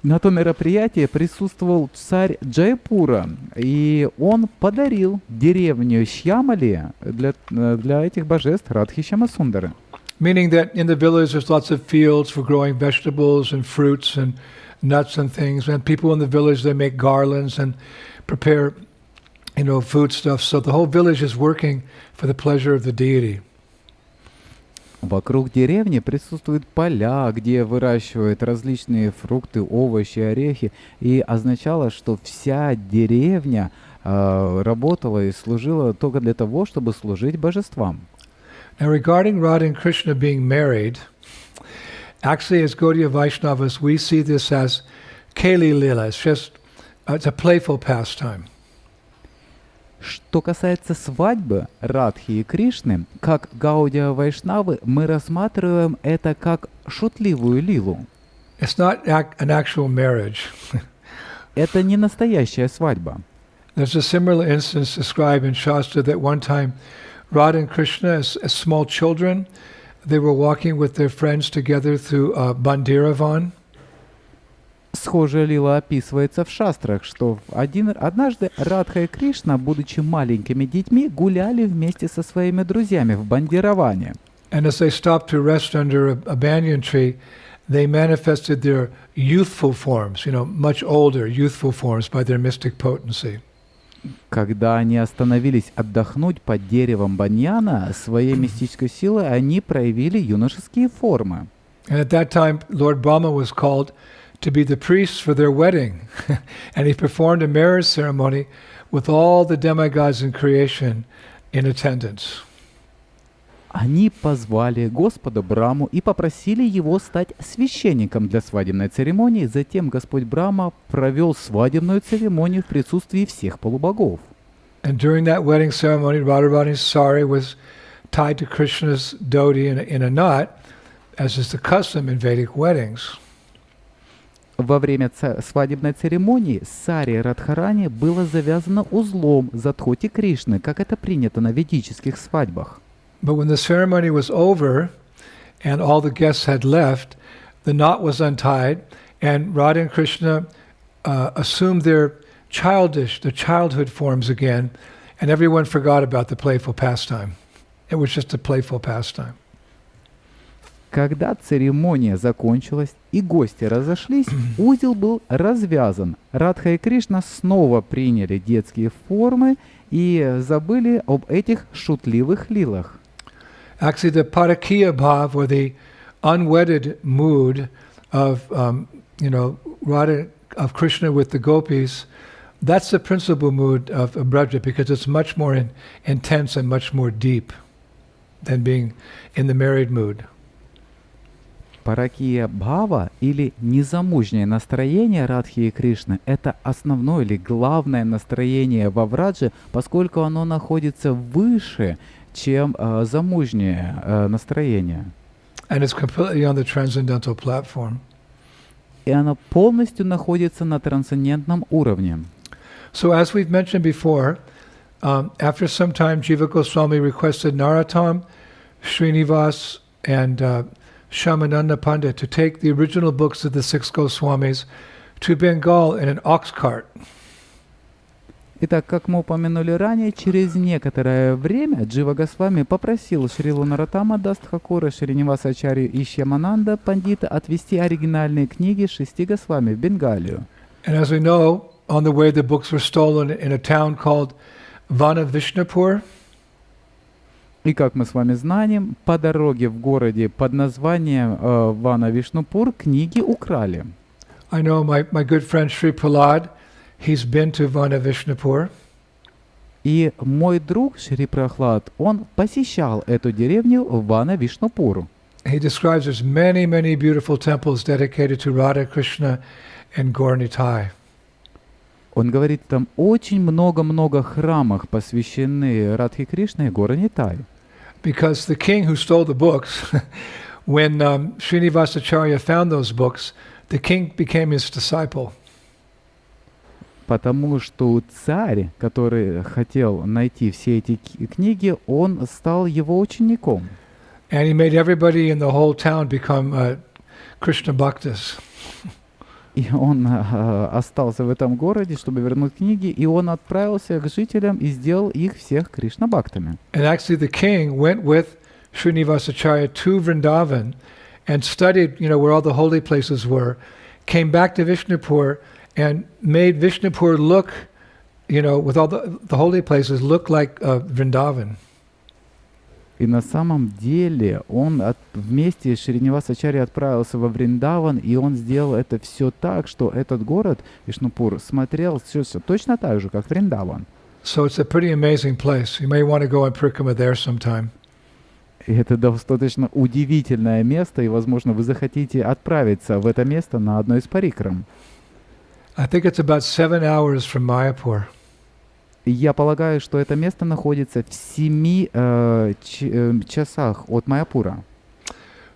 На том мероприятии присутствовал царь Джайпура, и он подарил деревню Шьямали для этих божеств Радхи Шьямасундары. Meaning that in the village there's lots of fields for growing vegetables and fruits and nuts and things. And people in the village, they make garlands and prepare, foodstuffs. So the whole village is working for the pleasure of the deity. Вокруг деревни присутствуют поля, где выращивают различные фрукты, овощи, орехи. И означало, что вся деревня работала и служила только для того, чтобы служить божествам. Now regarding Radha and Krishna being married, actually as Gaudiya Vaishnavas, we see this as Keli Lila. It's a playful pastime. Что касается свадьбы Радхи и Кришны, как Гаудия Вайшнавы, мы рассматриваем это как шутливую лилу. It's not an actual marriage. Это не настоящая свадьба. There's a similar instance described in Shastra that one time Radha and Krishna, as small children, they were walking with their friends together through Bandiravan. Схожая лила описывается в шастрах, что однажды Радха и Кришна, будучи маленькими детьми, гуляли вместе со своими друзьями в Бандираване. And as they stopped to rest under a banyan tree, they manifested their youthful forms, much older youthful forms by their mystic potency. Когда они остановились отдохнуть под деревом баньяна, своей мистической силой они проявили юношеские формы. And at that time, Lord Brahma was called to be the priest for their wedding. And he performed a marriage ceremony with all the demigods in creation in attendance. Они позвали Господа Браму и попросили его стать священником для свадебной церемонии. Затем Господь Брама провел свадебную церемонию в присутствии всех полубогов. And during that wedding ceremony, Radharani's sari was tied to Krishna's dhoti in a knot, as is the custom in Vedic weddings. Во время свадебной церемонии сари Радхарани было завязано узлом за дхоти Кришны, как это принято на ведических свадьбах. But when the ceremony was over and all the guests had left, the knot was untied, and Radha and Krishna assumed their childhood forms again, and everyone forgot about the playful pastime. It was just a playful pastime. Когда церемония закончилась и гости разошлись, узел был развязан. Радха и Кришна снова приняли детские формы и забыли об этих шутливых лилах. Actually, the parakiya bhav, or the unwedded mood of Radha, of Krishna with the gopis, that's the principal mood of Braja, because it's much more intense and much more deep than being in the married mood. Паракия бхава или незамужнее настроение Радхи и Кришны — это основное или главное настроение во Врадже, поскольку оно находится выше, чем замужнее настроение. And it's completely on the transcendental platform. И оно полностью находится на трансцендентном уровне. So as we've mentioned before, after some time, Jiva Goswami requested Narottam, Srinivas, and Shyamananda Pandit to take the original books of the six Goswamis to Bengal in an ox cart. Итак, как мы упомянули ранее, через некоторое время Джива Госвами попросил Шрилу Нароттама Дастхакура, Шриниваса Ачарью и Шьямананда Пандита отвезти оригинальные книги шести Госвами в Бенгалию. And as we know, on the way the books were stolen in a town called Vana-Vishnupur. И как мы с вами знаем, по дороге в городе под названием Вана-Вишнупур книги украли. I know my good friend Sri Prahlad, he's been to Vana-Vishnupur. И мой друг Шри Прахлад, он посещал эту деревню Вана-Вишнупур. He describes there's many, many beautiful temples dedicated to Radha Krishna and Gaur Nitai. Он говорит, там очень много-много храмов, посвящены Радхе Кришне и Гора Нитай. Because the king who stole the books, when Srinivasacharya found those books, the king became his disciple. Потому что царь, который хотел найти все эти книги, он стал его учеником. And he made everybody in the whole town become Krishna bhaktas. И он остался в этом городе, чтобы вернуть книги, и он отправился к жителям и сделал их всех Кришна-бхактами. And actually the king went with Srinivasacharya to Vrindavan and studied, where all the holy places were, came back to Vishnupur and made Vishnupur look, with all the holy places, look like Vrindavan. И на самом деле он вместе с Шринивасачарьей отправился во Вриндаван, и он сделал это все так, что этот город, Вишнупур, смотрел все точно так же, как Вриндаван. So it's a pretty amazing place. You may want to go on Parikama there sometime. И это достаточно удивительное место, и, возможно, вы захотите отправиться в это место на одно из парикрам. I think it's about 7 hours from Mayapur. Я полагаю, что это место находится в 7 часах от Майяпура.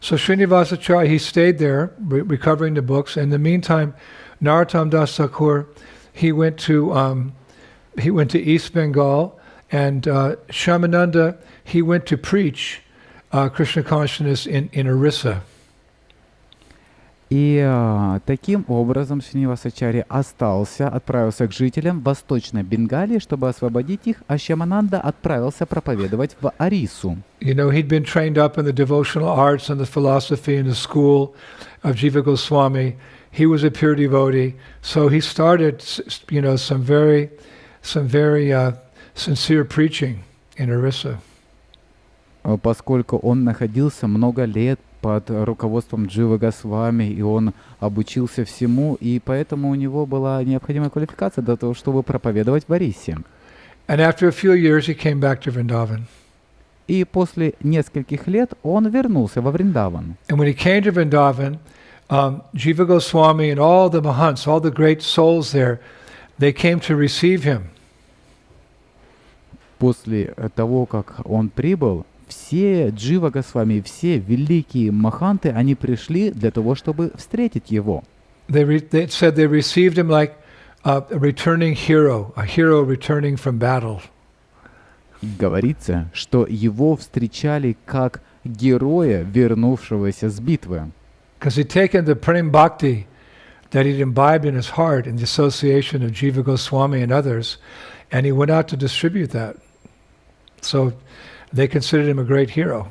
So Srinivasacharya, he stayed there, recovering the books. In the meantime, Narottam Das Thakur, he went to East Bengal, and Shyamananda, he went to preach Krishna consciousness in Orissa. И таким образом Шринивасачарья отправился к жителям Восточной Бенгалии, чтобы освободить их, а Шьямананда отправился проповедовать в Орису. He'd been trained up in the devotional arts and the philosophy in the school of Jiva Goswami. He was a pure devotee, so he started, some very sincere preaching in Orissa. Поскольку он находился много лет под руководством Дживы Госвами, и он обучился всему, и поэтому у него была необходимая квалификация для того, чтобы проповедовать в Орисе. And after a few years, he came back to Vrindavan. И после нескольких лет он вернулся во Вриндаван. And when he came to Vrindavan, Jiva Goswami and all the Mahants, all the great souls there, they came to receive him. После того, как он прибыл, все Джива Госвами, все великие маханты, они пришли для того, чтобы встретить его. They said they received him like a returning hero, a hero returning from battle. Говорится, что его встречали как героя, вернувшегося с битвы. Because he'd taken the prem bhakti that he'd imbibed in his heart in the association of Jiva Goswami and others, and he went out to distribute that. So they considered him a great hero.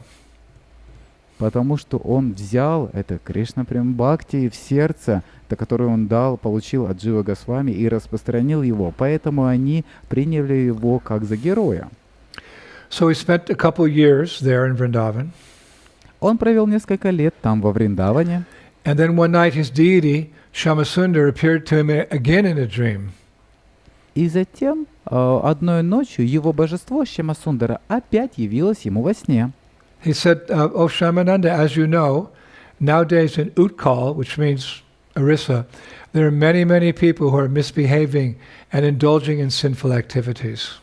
Потому что он взял это Кришна Прем Бхакти в сердце, которое он получил от Джива Госвами и распространил его. Поэтому они приняли его как за героя. So he spent a couple years there in Vrindavan. Он провел несколько лет там во Вриндаване. And then one night his deity, Shyamasundar, appeared to him again in a dream. И затем одной ночью его божество Шьямасундара опять явилось ему во сне. He said, "Oh Shyamananda, as you know, nowadays in Utkal, which means Orissa, there are many, many people who are misbehaving and indulging in sinful activities."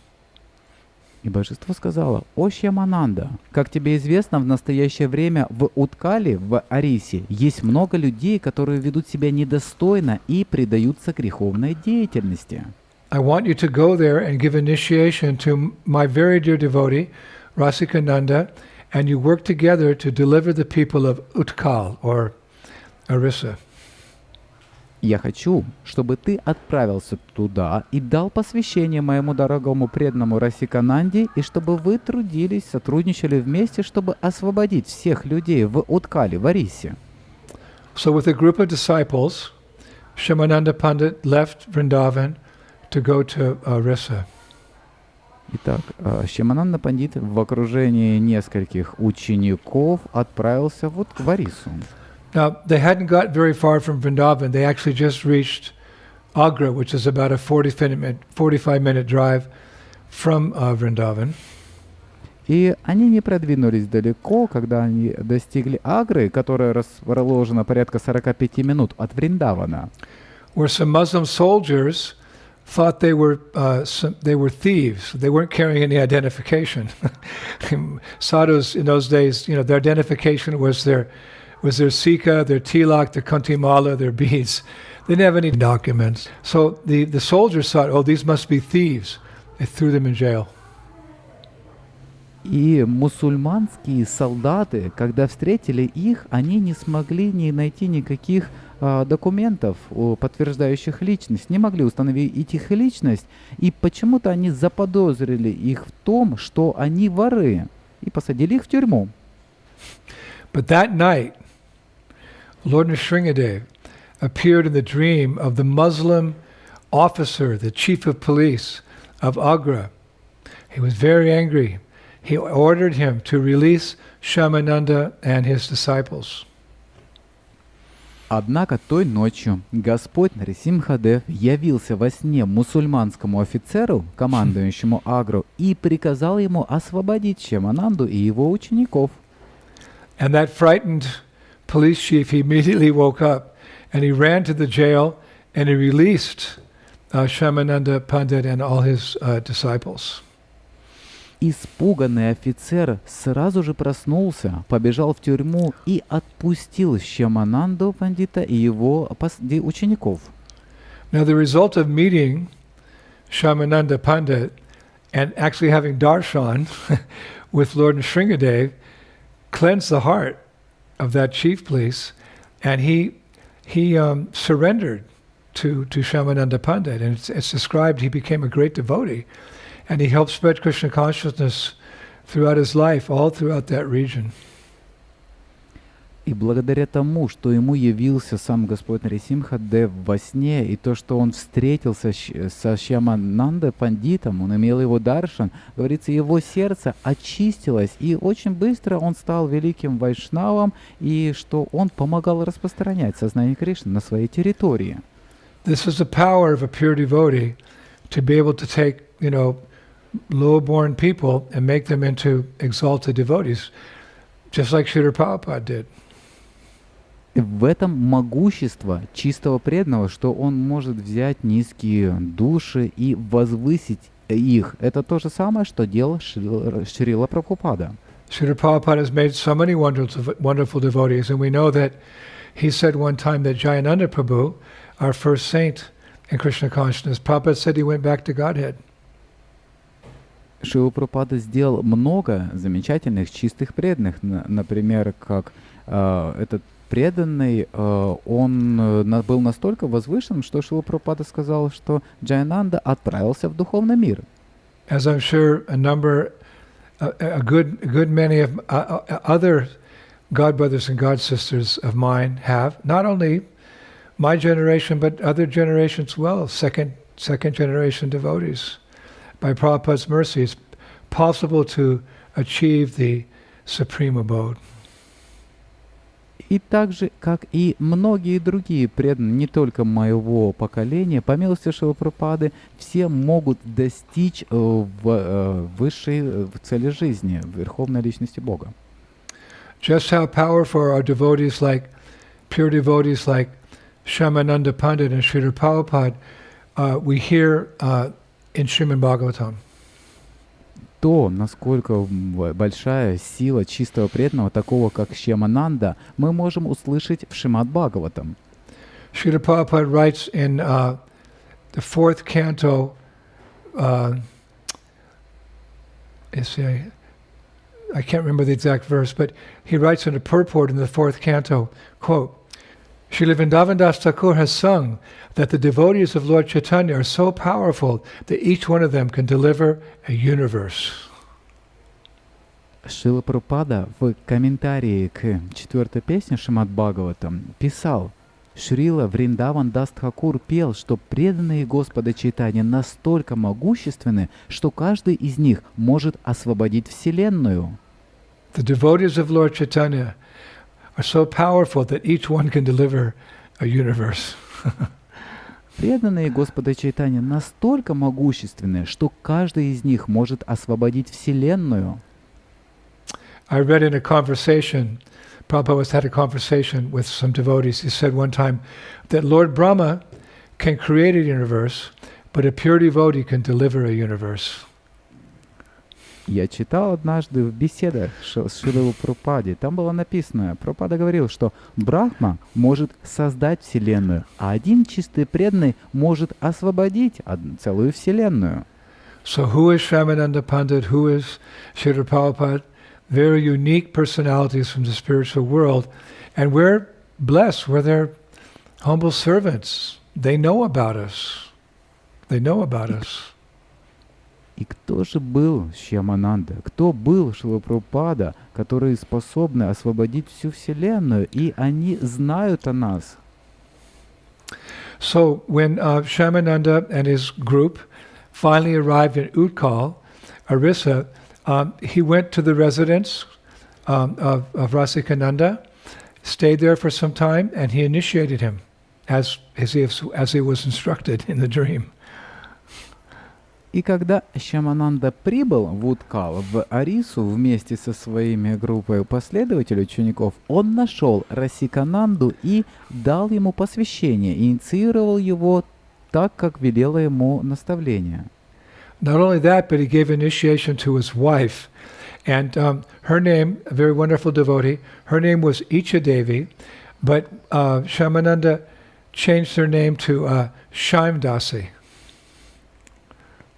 И божество сказало: «О Шьямананда, как тебе известно, в настоящее время в Уткале, в Орисе, есть много людей, которые ведут себя недостойно и предаются греховной деятельности». I want you to go there and give initiation to my very dear devotee, Rasikananda, and you work together to deliver the people of Utkal, or Orissa. Я хочу, чтобы ты отправился туда и дал посвящение моему дорогому преданному Расикананде, и чтобы вы трудились, сотрудничали вместе, чтобы освободить всех людей в Уткале, в Орисе. So with a group of disciples, Shyamananda Pandit left Vrindavan to go to Orissa. Итак, Шьямананда Пандит в окружении нескольких учеников отправился вот в Орису. Now, they hadn't got very far from Vrindavan. They actually just reached Agra, which is about a 45-minute drive from Vrindavan. И они не продвинулись далеко, когда они достигли Агры, которая расположена порядка 45 минут от Вриндавана. Where some Muslim soldiers thought they were thieves. They weren't carrying any identification. Sadhus in those days, their identification was their sika, their tilak, their kantimala, their beads. They didn't have any documents. So the soldiers thought, oh, these must be thieves. They threw them in jail. И мусульманские солдаты, когда встретили их, они не смогли найти никаких документов, подтверждающих личность, не могли установить их личность, и почему-то они заподозрили их в том, что они воры, и посадили их в тюрьму. But that night, Lord Nrsingadev appeared in the dream of the Muslim officer, the chief of police of Agra. He was very angry. He ordered him to release Shyamananda and his disciples. Однако той ночью Господь Нарисимхадев явился во сне мусульманскому офицеру, командующему Агру, и приказал ему освободить Шьямананду и его учеников. And that frightened police chief, he immediately woke up and he ran to the jail and he released Shyamananda Pandit and all his disciples. Испуганный офицер сразу же проснулся, побежал в тюрьму и отпустил Шьямананду Пандита и его учеников. Now the result of meeting Shyamananda Pandit and actually having darshan with Lord Nrsingadev cleansed the heart of that chief police, and he surrendered to Shyamananda Pandit, and it's described he became a great devotee. And he helped spread Krishna consciousness throughout his life, all throughout that region. И благодаря тому, что ему явился сам Господь Нарисимхадев во сне, и то, что он встретился со Шьяманандой Пандитом, он имел его даршан, говорится, его сердце очистилось, и очень быстро он стал великим вайшнавом, и что он помогал распространять сознание Кришны на своей территории. This is the power of a pure devotee to be able to take, low-born people and make them into exalted devotees, just like Srila Prabhupada did. В этом могущество чистого преданного, что он может взять низкие души и возвысить их. Это то же самое, что делал Шрила Прабхупада. Srila Prabhupada has made so many wonderful devotees, and we know that he said one time that Jayananda Prabhu, our first saint in Krishna consciousness, Prabhupada said he went back to Godhead. Шрила Прабхупада сделал много замечательных чистых преданных. Например, как этот преданный, он был настолько возвышен, что Шрила Прабхупада сказал, что Джаянанда отправился в духовный мир. As I'm sure a good many of other God brothers and God sisters of mine have, not only my generation, but other generations well, second generation devotees. By Prabhupada's mercy, it's possible to achieve the supreme abode. И так же, как и многие другие преданные, не только моего поколения, по милости Шрилы Прабхупады, все могут достичь высшей цели жизни, верховной личности Бога. Just how powerful are devotees pure devotees like Shyamananda Pandit and Srila Prabhupada, we hear in Srimad Bhagavatam. То, насколько большая сила чистого преданного, такого как Шьямананда, мы можем услышать в Шримад Бхагаватам. Srila Prabhupada writes in the fourth canto I can't remember the exact verse, but he writes in a purport in the 4th canto, quote, Srila Vrindavandas Thakur has sung that the devotees of Lord Chaitanya are so powerful that each one of them can deliver a universe. Шрила Прабхупада в комментарии к 4-й песне Шримад Бхагаватам писал: Шрила Вриндавандас Тхакур пел, что преданные Господа Чайтаньи настолько могущественны, что каждый из них может освободить Вселенную. The devotees of Lord Chaitanya are so powerful that each one can deliver a universe. Преданные Господа Чайтаньи настолько могущественны, что каждый из них может освободить Вселенную. I read in a conversation, Prabhupada had a conversation with some devotees. He said one time that Lord Brahma can create a universe, but a pure devotee can deliver a universe. Я читал однажды в беседах с Шрилой Прабхупадой. Там было написано, Прабхупада говорил, что Брахма может создать Вселенную, а один чистый преданный может освободить целую Вселенную. So who is Shyamananda Pandit? Who is Srila Prabhupada? Very unique personalities from the spiritual world. And we're blessed. We're their humble servants. They know about us. They know about us. И кто же был Шьямананда? Кто был Шрила Прабхупада, которые способны освободить всю Вселенную, и они знают о нас? So when Shyamananda and his group finally arrived in Utkal, Orissa, he went to the residence of Rasikananda, stayed there for some time, and he initiated him as he was instructed in the dream. И когда Шьямананда прибыл в Уткал, в Орису, вместе со своими группой последователей, учеников, он нашел Расикананду и дал ему посвящение, инициировал его так, как велело ему наставление. Not only that, but he gave initiation to his wife. And her name, a very wonderful devotee, her name was Ichadevi, but Shyamananda changed her name to Shaimdasi.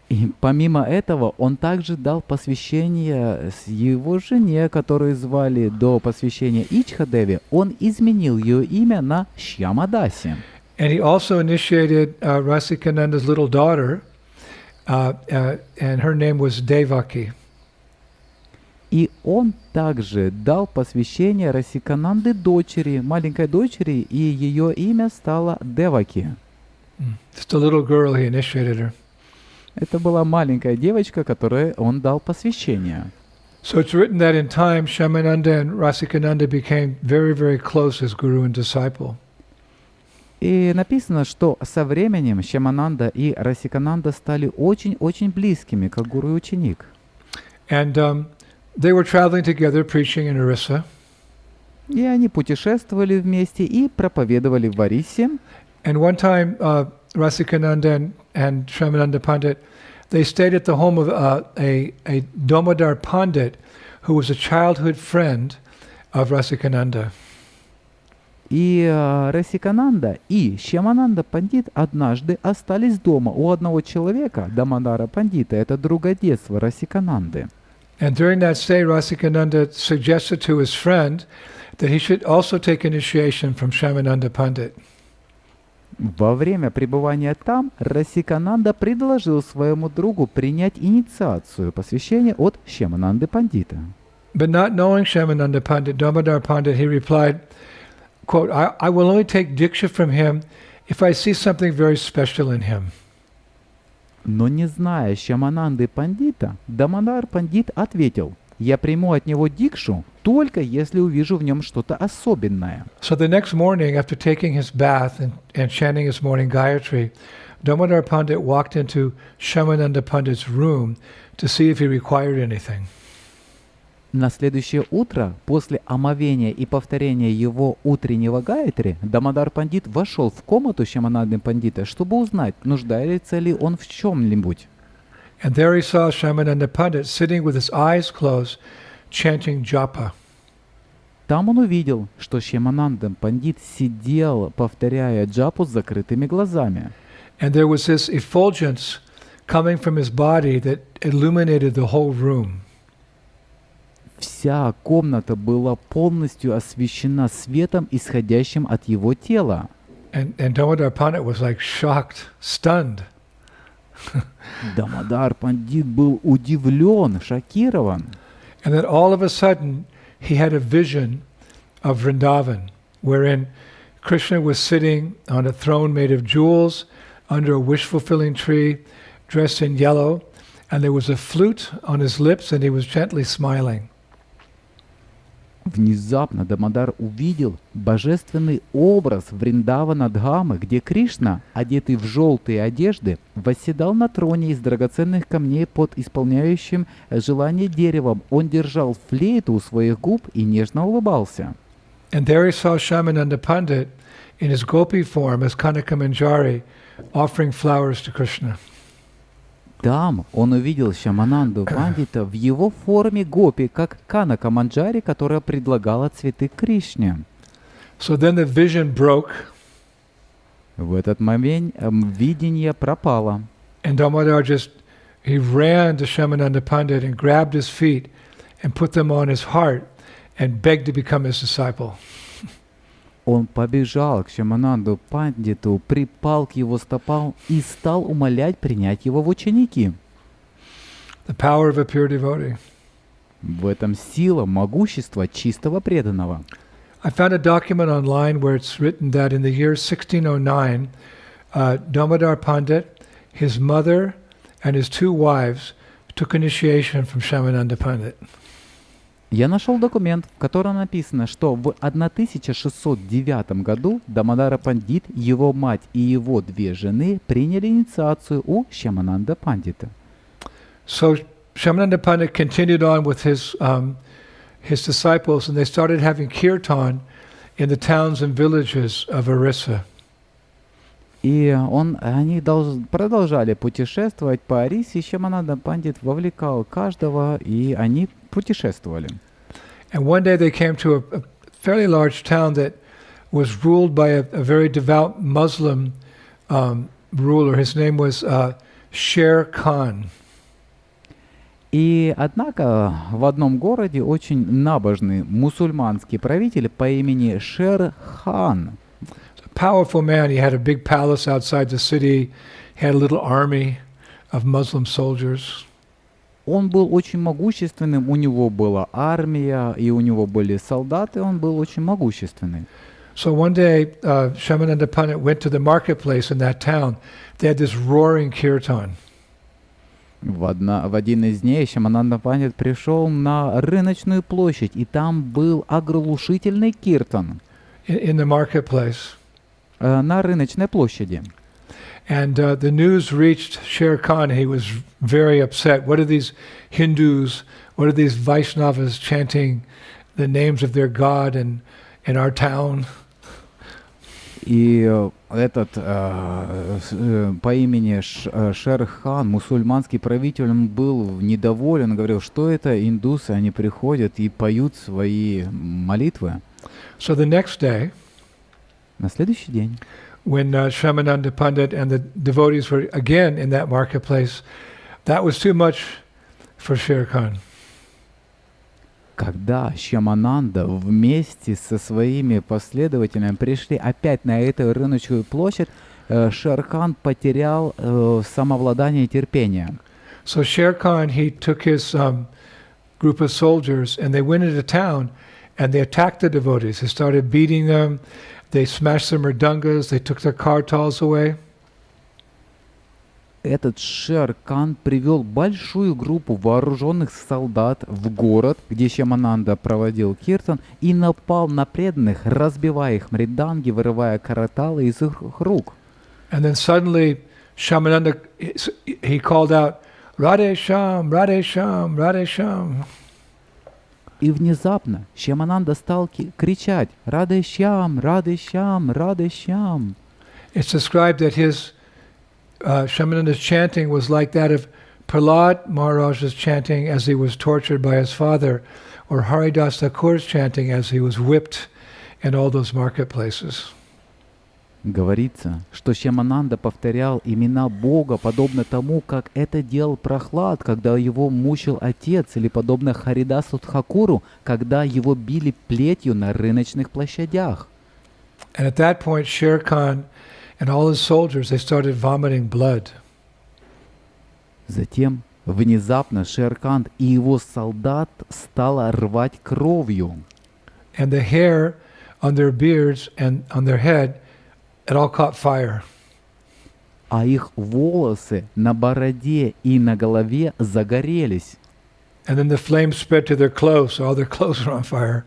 И помимо этого, он также дал посвящение его жене, которую звали до посвящения Ичхадеви, он изменил ее имя на Шьямадаси. And he also initiated Rasikananda's little daughter, and her name was Devaki. И он также дал посвящение Расикананды дочери, маленькой дочери, и ее имя стало Деваки. Just a little girl, he initiated her. Это была маленькая девочка, которой он дал посвящение. So it's written that in time, Shyamananda and Rasikananda became very, very close as guru and disciple. И написано, что со временем Шьямананда и Расикананда стали очень-очень близкими, как гуру и ученик. And they were traveling together, preaching in Orissa. И они путешествовали вместе и проповедовали в Орисе. And one time, Rasikananda and Shyamananda Pandit, they stayed at the home of a Damodar Pandit who was a childhood friend of Rasikananda. И Расикананда и Шьямананда Пандит однажды остались дома у одного человека, Дамодара Пандита, это друга детства Расикананды. And during that stay, Rasikananda suggested to his friend that he should also take initiation from Shyamananda Pandit. Во время пребывания там Расикананда предложил своему другу принять инициацию, посвящение от Шьямананды Пандита. But not knowing Shyamananda Pandit, Damodar Pandit, he replied, quote, I will only take diksha from him if I see something very special in him. Но не зная Шьямананды Пандита, Дамодар Пандит ответил: «Я приму от него дикшу, только если увижу в нем что-то особенное». So the next morning, after taking his bath and chanting his morning Gayatri, Damodar Pandit walked into Shyamananda Pandit's room to see if he required anything. На следующее утро, после омовения и повторения его утреннего гаятри, Дамодар Пандит вошел в комнату Шьямананды Пандита, чтобы узнать, нуждается ли он в чем-нибудь. And there he saw Shyamananda Pandit sitting with his eyes closed, chanting japa. Там он увидел, что Шьямананда Пандит сидел, повторяя джапу с закрытыми глазами. And there was this effulgence coming from his body that illuminated the whole room. Вся комната была полностью освещена светом, исходящим от его тела. And Damodar Pandit was like shocked, stunned. Дамодар Пандит был удивлен, шокирован. And then all of a sudden, he had a vision of Vrindavan, wherein Krishna was sitting on a throne made of jewels under a wish-fulfilling tree, dressed in yellow, and there was a flute on his lips, and he was gently smiling. Внезапно Дамодар увидел божественный образ Вриндавана Дхамы, где Кришна, одетый в желтые одежды, восседал на троне из драгоценных камней под исполняющим желание деревом. Он держал флейту у своих губ и нежно улыбался. And there he saw Shyamananda Pandit in his gopi form as Kanaka Manjari, offering flowers to Krishna. Там он увидел Шьямананду Пандита в его форме гопи, как Канака Манджари, которая предлагала цветы Кришне. So then the vision broke, В этот момент видение пропало. and Damodar he ran to Shyamananda Pandit and grabbed his feet and put them on his heart and begged to become his disciple. Он побежал к Шьямананду Пандиту, припал к его стопам и стал умолять принять его в ученики. The power of a pure devotee. В этом сила, могущество чистого преданного. I found a document online where it's written that in the year 1609, Damodar Pandit, his mother, and his two wives took initiation from Shyamananda Pandit. Я нашел документ, в котором написано, что в 1609 году Дамодара Пандит, его мать и его две жены приняли инициацию у Шьямананда Пандита. So Shyamananda Pandit continued on with his disciples, and they started having kirtan in the towns and villages of Orissa. И они продолжали путешествовать по Орисе, и Шьямананда Пандит вовлекал каждого, и они путешествовали. And one day they came to a fairly large town that was ruled by a very devout Muslim ruler. His name was Sher Khan. И однако в одном городе очень набожный мусульманский правитель по имени Шер Хан. Powerful man. He had a big palace outside the city. He had a little army of Muslim soldiers. Он был очень могущественным, у него была армия, и у него были солдаты, он был очень могущественный. So one day, Shyamananda Pandit went to the marketplace in that town. They had this roaring kirtan. В один из дней Шьямананда Пандит пришел на рыночную площадь, и там был оглушительный киртан. In the marketplace. На рыночной площади. And the news reached Sher Khan. He was very upset. What are these Hindus, what are these Vaishnavas chanting the names of their god in our town? И этот по имени Шер Хан, мусульманский правитель, он был недоволен, говорил, что это индусы, они приходят и поют свои молитвы. So the next day, на следующий день, when Shyamananda Pandit and the devotees were again in that marketplace, that was too much for Sher Khan. Когда Шьямананда вместе со своими последователями пришли опять на эту рыночную площадь, Шер Хан потерял самообладание и терпение. So Sher Khan, he took his group of soldiers and they went into town and they attacked the devotees. They started beating them. They smashed their mridungas. They took their kartals away. Этот Шер Хан привел большую группу вооруженных солдат в город, где Шьямананда проводил киртан, и напал на преданных, разбивая их мриданги, вырывая караталы из их рук. And then suddenly Shyamananda, he called out, Radhe Shyam, Radhe Shyam, Radhe Shyam. И внезапно Шьямананда стал кричать «Радhe Shyam, Radhe Shyam, Radhe Shyam». It's described that his Shyamananda's chanting was like that of Prahlad Maharaj's chanting as he was tortured by his father, or Haridas Thakur's chanting as he was whipped in all those marketplaces. Говорится, что Шьямананда повторял имена Бога, подобно тому, как это делал Прохлад, когда его мучил отец, или подобно Харидасу Тхакуру, когда его били плетью на рыночных площадях. And at that point, Shere Khan and all his soldiers, they started vomiting blood. Затем внезапно Шер-Кхан и его солдат стало рвать кровью. And the hair on their beards and on their head, it all caught fire. А их волосы на бороде и на голове загорелись. And then the flames spread to their clothes, so all their clothes were on fire.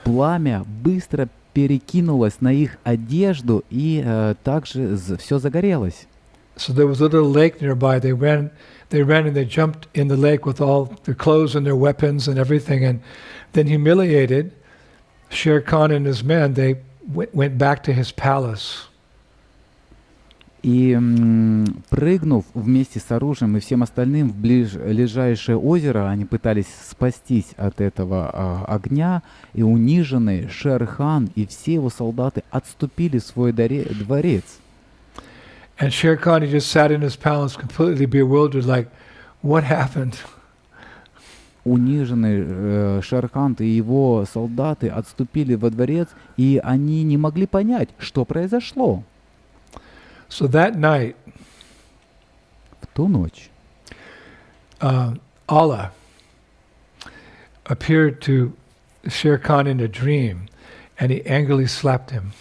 Пламя быстро перекинулось на их одежду, и также все загорелось. So there was a little lake nearby. They ran and they jumped in the lake with all their clothes and their weapons and everything. And then humiliated, Shere Khan and his men, they went back to his palace. И прыгнув вместе с оружием и всем остальным в ближайшее озеро, они пытались спастись от этого огня, и униженные Шер-Хан и все его солдаты отступили в свой дворец. And Shere Khan, he just sat in his palace completely bewildered, like, what happened? Униженный Шер-Хан и его солдаты отступили во дворец, и они не могли понять, что произошло. So that night, В ту ночь Allah appeared to Shere Khan in a dream, and he angrily slapped him.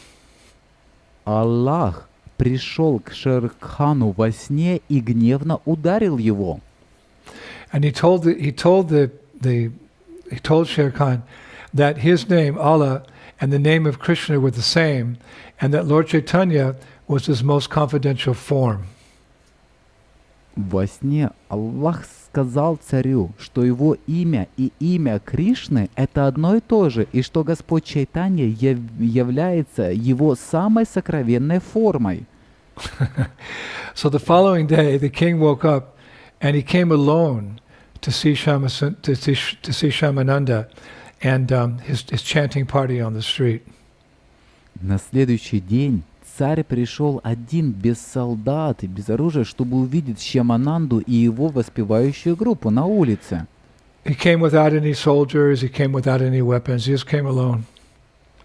Аллах пришел к Шер-Хану во сне и гневно ударил его. And he told Shere Khan that his name, Allah, and the name of Krishna were the same, and that Lord Chaitanya was his most confidential form. Во сне Аллах сказал царю, что его имя и имя Кришны — это одно и то же, и что Господь Чайтанья является его самой сокровенной формой. So the following day, the king woke up, and he came alone to see Shyamananda and his chanting party on the street. На следующий день царь пришел один, без солдат и без оружия, чтобы увидеть Шьямананду и его воспевающую группу на улице. He came without any soldiers, he came without any weapons, he just came alone.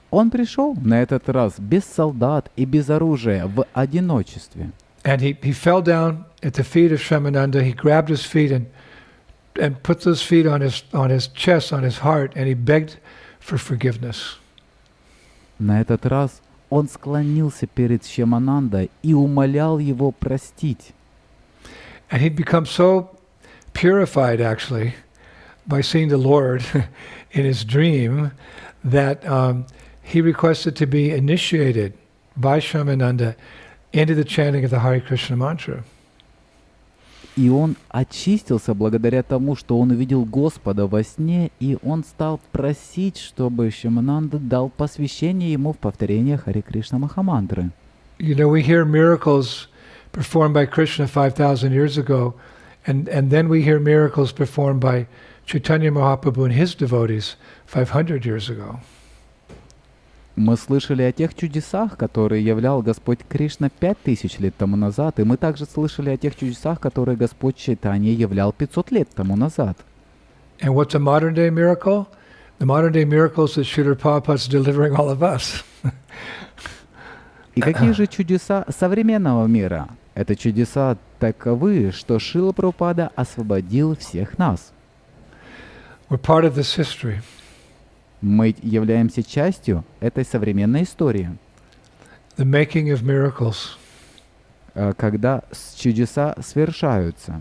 Он пришел на этот раз без солдат и без оружия, в одиночестве. And he fell down at the feet of Shyamananda. He grabbed his feet and put those feet on his chest, on his heart, and he begged for forgiveness. На этот раз он склонился перед Шьяманандой и умолял его простить. And he'd become so purified, actually, by seeing the Lord in his dream, that he requested to be initiated by Shyamananda into the chanting of the Hare Krishna mantra. И он очистился благодаря тому, что он увидел Господа во сне, и он стал просить, чтобы Шьямананда дал посвящение ему в повторение Харе Кришна Махамантры. You know, we hear miracles performed by Krishna 5,000 years ago, and then we hear miracles performed by Chaitanya Mahaprabhu and his devotees 500 years ago. Мы слышали о тех чудесах, которые являл Господь Кришна 5000 лет тому назад, и мы также слышали о тех чудесах, которые Господь Чайтанья являл 500 лет тому назад. And what's a modern day miracle? The modern day miracle is that Srila Prabhupada is delivering all of us. И какие же чудеса современного мира? Это чудеса таковы, что Шрила Прабхупада освободил всех нас. We're part of this history. Мы являемся частью этой современной истории. The making of miracles. Когда чудеса совершаются.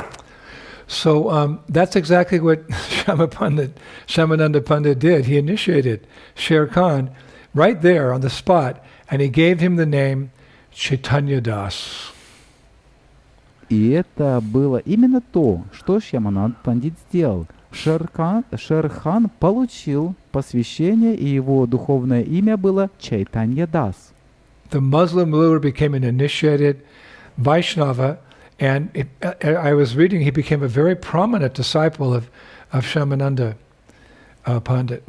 So that's exactly what Shyamananda Pandit did. He initiated Shere Khan right there on the spot, and he gave him the name Chaitanya Das. И это было именно то, что Шьямананда Пандит сделал. Шер-Хан получил посвящение, и его духовное имя было Чайтанья Дас. The Muslim ruler became an initiated Vaishnava, and I was reading, he became a very prominent disciple of Shyamananda Pandit.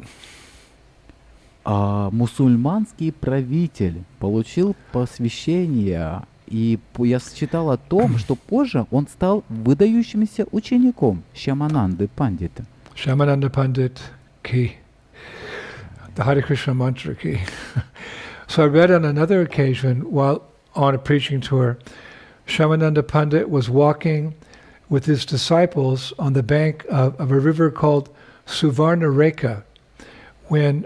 мусульманский правитель получил посвящение, и я читал о том, что позже он стал выдающимся учеником Шьямананды Пандита. Shyamananda Pandit ki, the Hare Krishna mantra ki. So I read on another occasion while on a preaching tour, Shyamananda Pandit was walking with his disciples on the bank of a river called Suvarna Reka when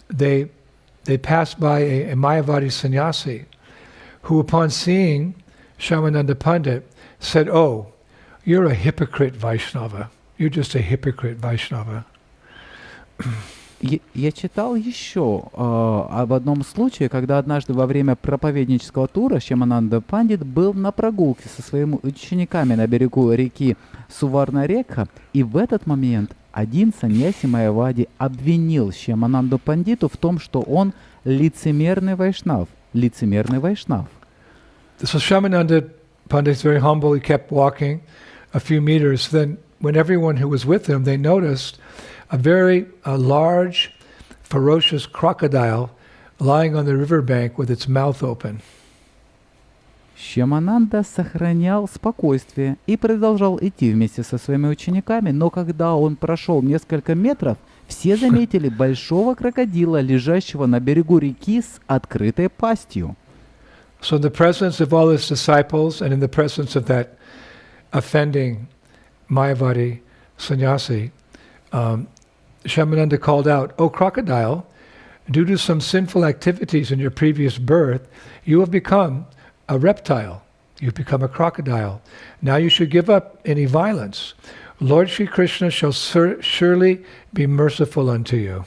they passed by a Mayavadi sannyasi who, upon seeing Shyamananda Pandit, said, "Oh, you're a hypocrite Vaishnava. You're just a hypocrite Vaishnava." Я читал еще об одном случае, когда однажды во время проповеднического тура Шьямананда Пандит был на прогулке со своими учениками на берегу реки Суварна-Река, и в этот момент один саньяси Майявади обвинил Шьямананду Пандиту в том, что он лицемерный вайшнав. Лицемерный вайшнав. So Shyamananda Pandit is very humble. He kept walking a few meters. Then when everyone who was with him, they noticed a very large, ferocious crocodile lying on the riverbank with its mouth open. Шьямананда сохранял спокойствие и продолжал идти вместе со своими учениками, но когда он прошел несколько метров, все заметили большого крокодила, лежащего на берегу реки с открытой пастью. So in the presence of all his disciples and in the presence of that offending Mayavadi sannyasi, Shyamananda called out, "O crocodile, due to some sinful activities in your previous birth, you have become a reptile. You've become a crocodile. Now you should give up any violence. Lord Shri Krishna shall surely be merciful unto you."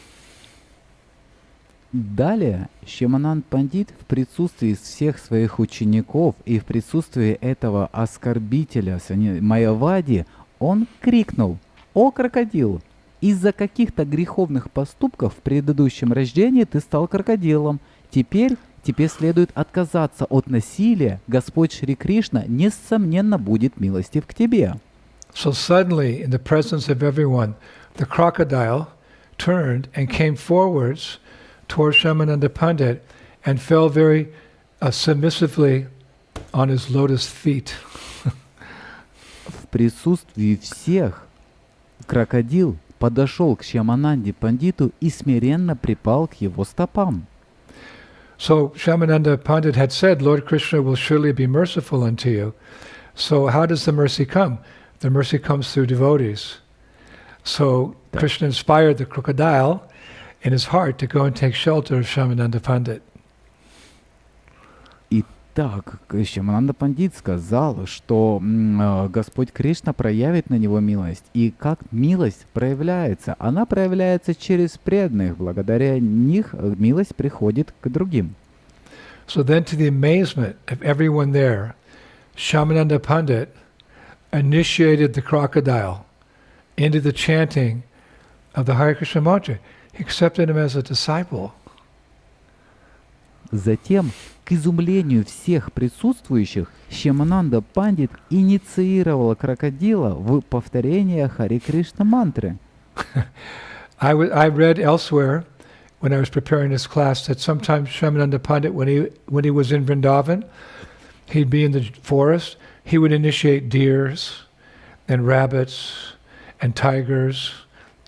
Далее Шьямананд Пандит в присутствии всех своих учеников и в присутствии этого оскорбителя Майявади, он крикнул: «О крокодил! Из-за каких-то греховных поступков в предыдущем рождении ты стал крокодилом. Теперь тебе следует отказаться от насилия. Господь Шри Кришна, несомненно, будет милостив к тебе». So suddenly, in the presence of everyone, the crocodile turned and came forwards towards Shyamananda Pandit and fell very submissively on his lotus feet. В присутствии всех крокодил подошел к Шьямананде Пандиту и смиренно припал к его стопам. So Shyamananda Pandit had said, "Lord Krishna will surely be merciful unto you." So how does the mercy come? The mercy comes through devotees. So Krishna inspired the crocodile in his heart to go and take shelter of Shyamananda Pandit. Так, Шьямананда Пандит сказал, что Господь Кришна проявит на него милость. И как милость проявляется? Она проявляется через преданных. Благодаря них милость приходит к другим. So then, to the amazement of everyone there, Shyamananda Pandit initiated the crocodile into the chanting of the Hare Krishna mantra. He accepted him as a disciple. Затем, к изумлению всех присутствующих, Шьямананда Пандит инициировал крокодила в повторение Харе Кришна мантры. I read elsewhere when I was preparing this class that sometimes Shyamananda Pandit, when he was in Vrindavan, he'd be in the forest, he would initiate deers and rabbits and tigers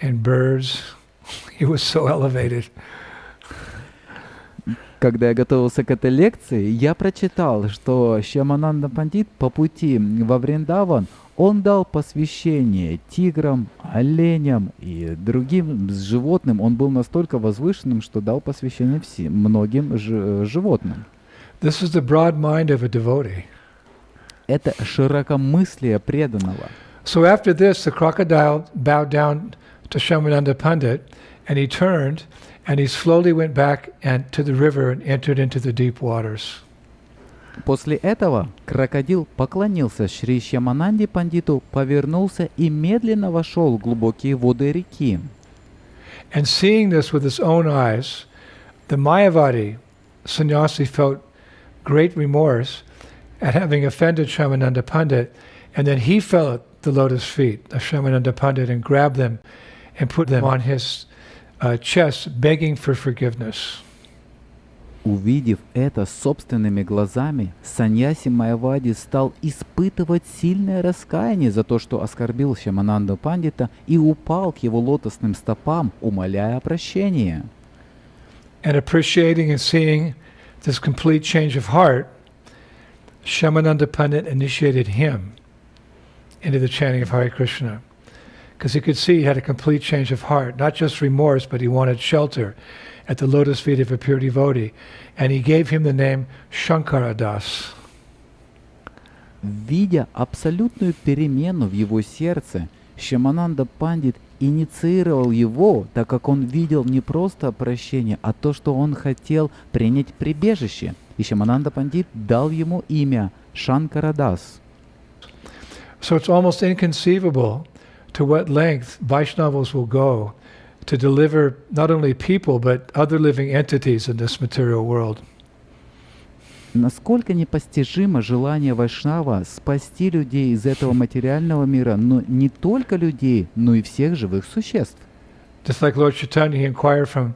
and birds. He was so elevated. Когда я готовился к этой лекции, я прочитал, что Шьямананда Пандит по пути во Вриндаван, он дал посвящение тиграм, оленям и другим животным. Он был настолько возвышенным, что дал посвящение многим животным. This is the broad mind of a devotee. Это широкомыслие преданного. So after this, the crocodile bowed down to Shyamananda Pandit, and he turned, and he slowly went back to the river and entered into the deep waters. После этого крокодил поклонился Шри Шьямананде Пандиту, повернулся и медленно вошел в глубокие воды реки. And seeing this with his own eyes, the Mayavadi sannyasi felt great remorse at having offended Shyamananda Pandit, and then he fell at the lotus feet of Shyamananda Pandit and grabbed them and put them on his chest, begging for forgiveness. Увидев это собственными глазами, саньяси Майявади стал испытывать сильное раскаяние за то, что оскорбил Шьямананду Пандита, и упал к его лотосным стопам, умоляя о прощении. And appreciating and seeing this complete change of heart, Shyamananda Pandit initiated him into the chanting of Hare Krishna. Because he could see he had a complete change of heart, not just remorse, but he wanted shelter at the lotus feet of a pure devotee. And he gave him the name Shankaradas. Видя абсолютную перемену в его сердце, Шьямананда Пандит инициировал его, так как он видел не просто прощение, а то, что он хотел принять прибежище. И Шьямананда Пандит дал ему имя Шанкарадас. So it's almost inconceivable to what length Vaishnavas will go to deliver not only people, but other living entities in this material world. Насколько непостижимо желание Вайшнава спасти людей из этого материального мира, но не только людей, но и всех живых существ. Just like Lord Chaitanya, he inquired from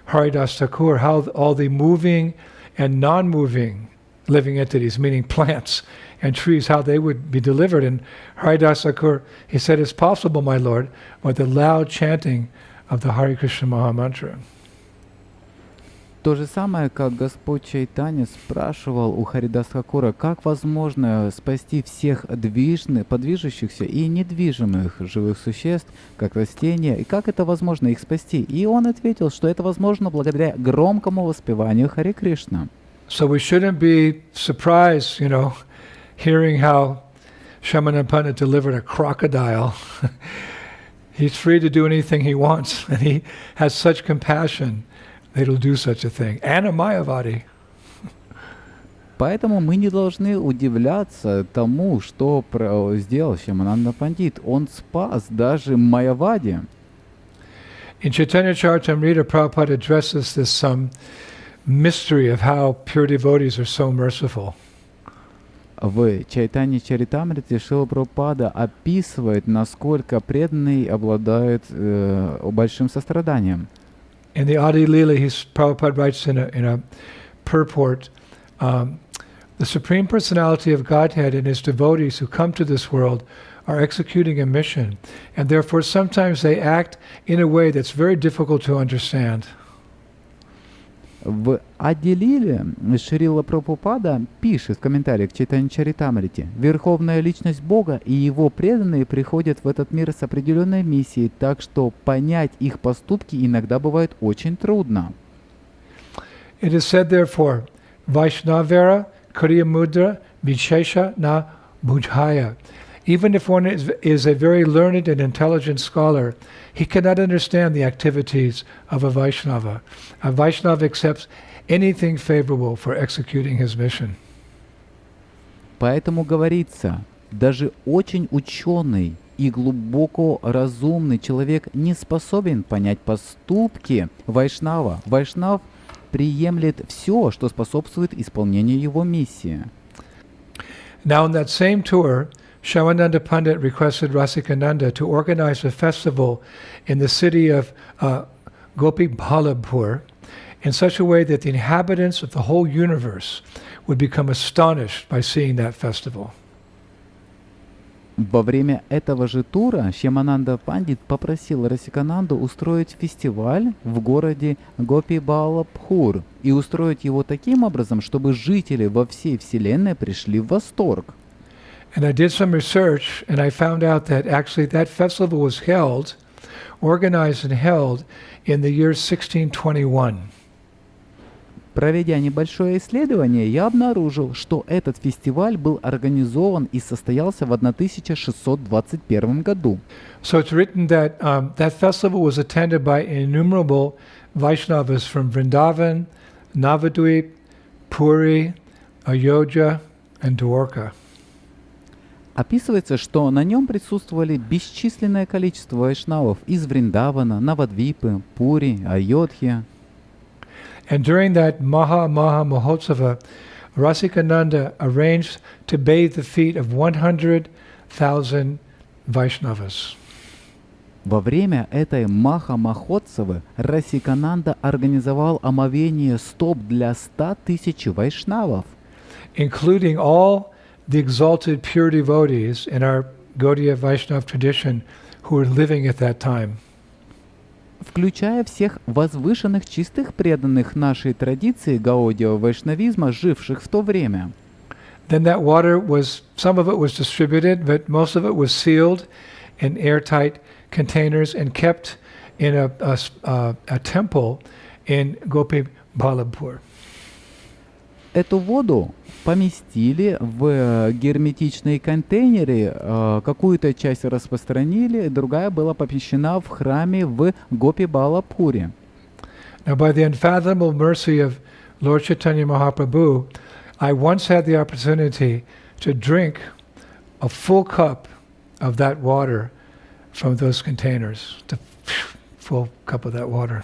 Haridas Thakur how all the moving and non-moving living entities, meaning plants and trees, how they would be delivered. And Haridas Thakur, he said, it's possible, my Lord, by the loud chanting of the Hare Krishna Maha Mantra. То же самое, как Господь Чайтанья спрашивал у Харидас Тхакура, как возможно спасти всех подвижущихся и недвижимых живых существ, как растения, и как это возможно их спасти. И он ответил, что это возможно благодаря громкому воспеванию Харе Кришна. So we shouldn't be surprised, hearing how Shyamananda Pandit delivered a crocodile. He's free to do anything he wants, and he has such compassion that he'll do such a thing. And a Mayavadi. Поэтому мы не должны удивляться тому, что сделал Шьямананда Пандит. Он спас даже Майявади. In Chaitanya Charitamrita, Prabhupada addresses this mystery of how pure devotees are so merciful. В Чайтанья Чаритамрите Шрила Прабхупада описывает, насколько преданный обладает большим состраданием. In the Adi Lila, Prabhupada writes in a purport, the Supreme Personality of Godhead and His devotees who come to this world are executing a mission, and therefore sometimes they act in a way that's very difficult to understand. В Ади-лиле Шрила Прабхупада пишет в комментариях к Чайтанья Чаритамрите: «Верховная личность Бога и Его преданные приходят в этот мир с определенной миссией, так что понять их поступки иногда бывает очень трудно». It is said, therefore, Vaishnavera Kriya Mudra Vishesha Na Bujhaya. Even if one is a very learned and intelligent scholar, he cannot understand the activities of a Vaishnava. A Vaishnava accepts anything favorable for executing his mission. Поэтому говорится, даже очень ученый и глубоко разумный человек не способен понять поступки Вайшнава. Вайшнав приемлет все, что способствует исполнению его миссии. Now on that same tour, Shyamananda Pandit requested Rasikananda to organize a festival in the city of Gopiballabhur in such a way that the inhabitants of the whole universe would become astonished by seeing that festival. Во время этого же тура Шьямананда Пандит попросил Расикананду устроить фестиваль в городе Гопибалабхур и устроить его таким образом, чтобы жители во всей Вселенной пришли в восторг. And I did some research, and I found out that actually that festival was organized and held in the year 1621. Проведя небольшое исследование, я обнаружил, что этот фестиваль был организован и состоялся в 1621 году. So it's written that that festival was attended by innumerable Vaishnavas from Vrindavan, Navadvip, Puri, Ayodhya, and Dwarka. Описывается, что на нем присутствовали бесчисленное количество вайшнавов из Вриндавана, Навадвипы, Пури, Айодхи. And during that Maha Mahotsava, Rasikananda arranged to bathe the feet of 100,000 Vaishnavas. Во время этой Маха-Махотсавы Расикананда организовал омовение стоп для 100 тысяч вайшнавов, including all the exalted pure devotees in our Gaudiya Vaishnava tradition who were living at that time. включая всех возвышенных чистых преданных нашей традиции гаудия вайшнавизма, живших в то время. Then that water was, some of it was distributed, but most of it was sealed in airtight containers and kept in a temple in Gopi Ballabpur. Эту воду поместили в герметичные контейнеры, какую-то часть распространили, другая была помещена в храме в Гопи-Балапуре. Now, by the unfathomable mercy of Lord Chaitanya Mahaprabhu, I once had the opportunity to drink a full cup of that water from those containers. The full cup of that water.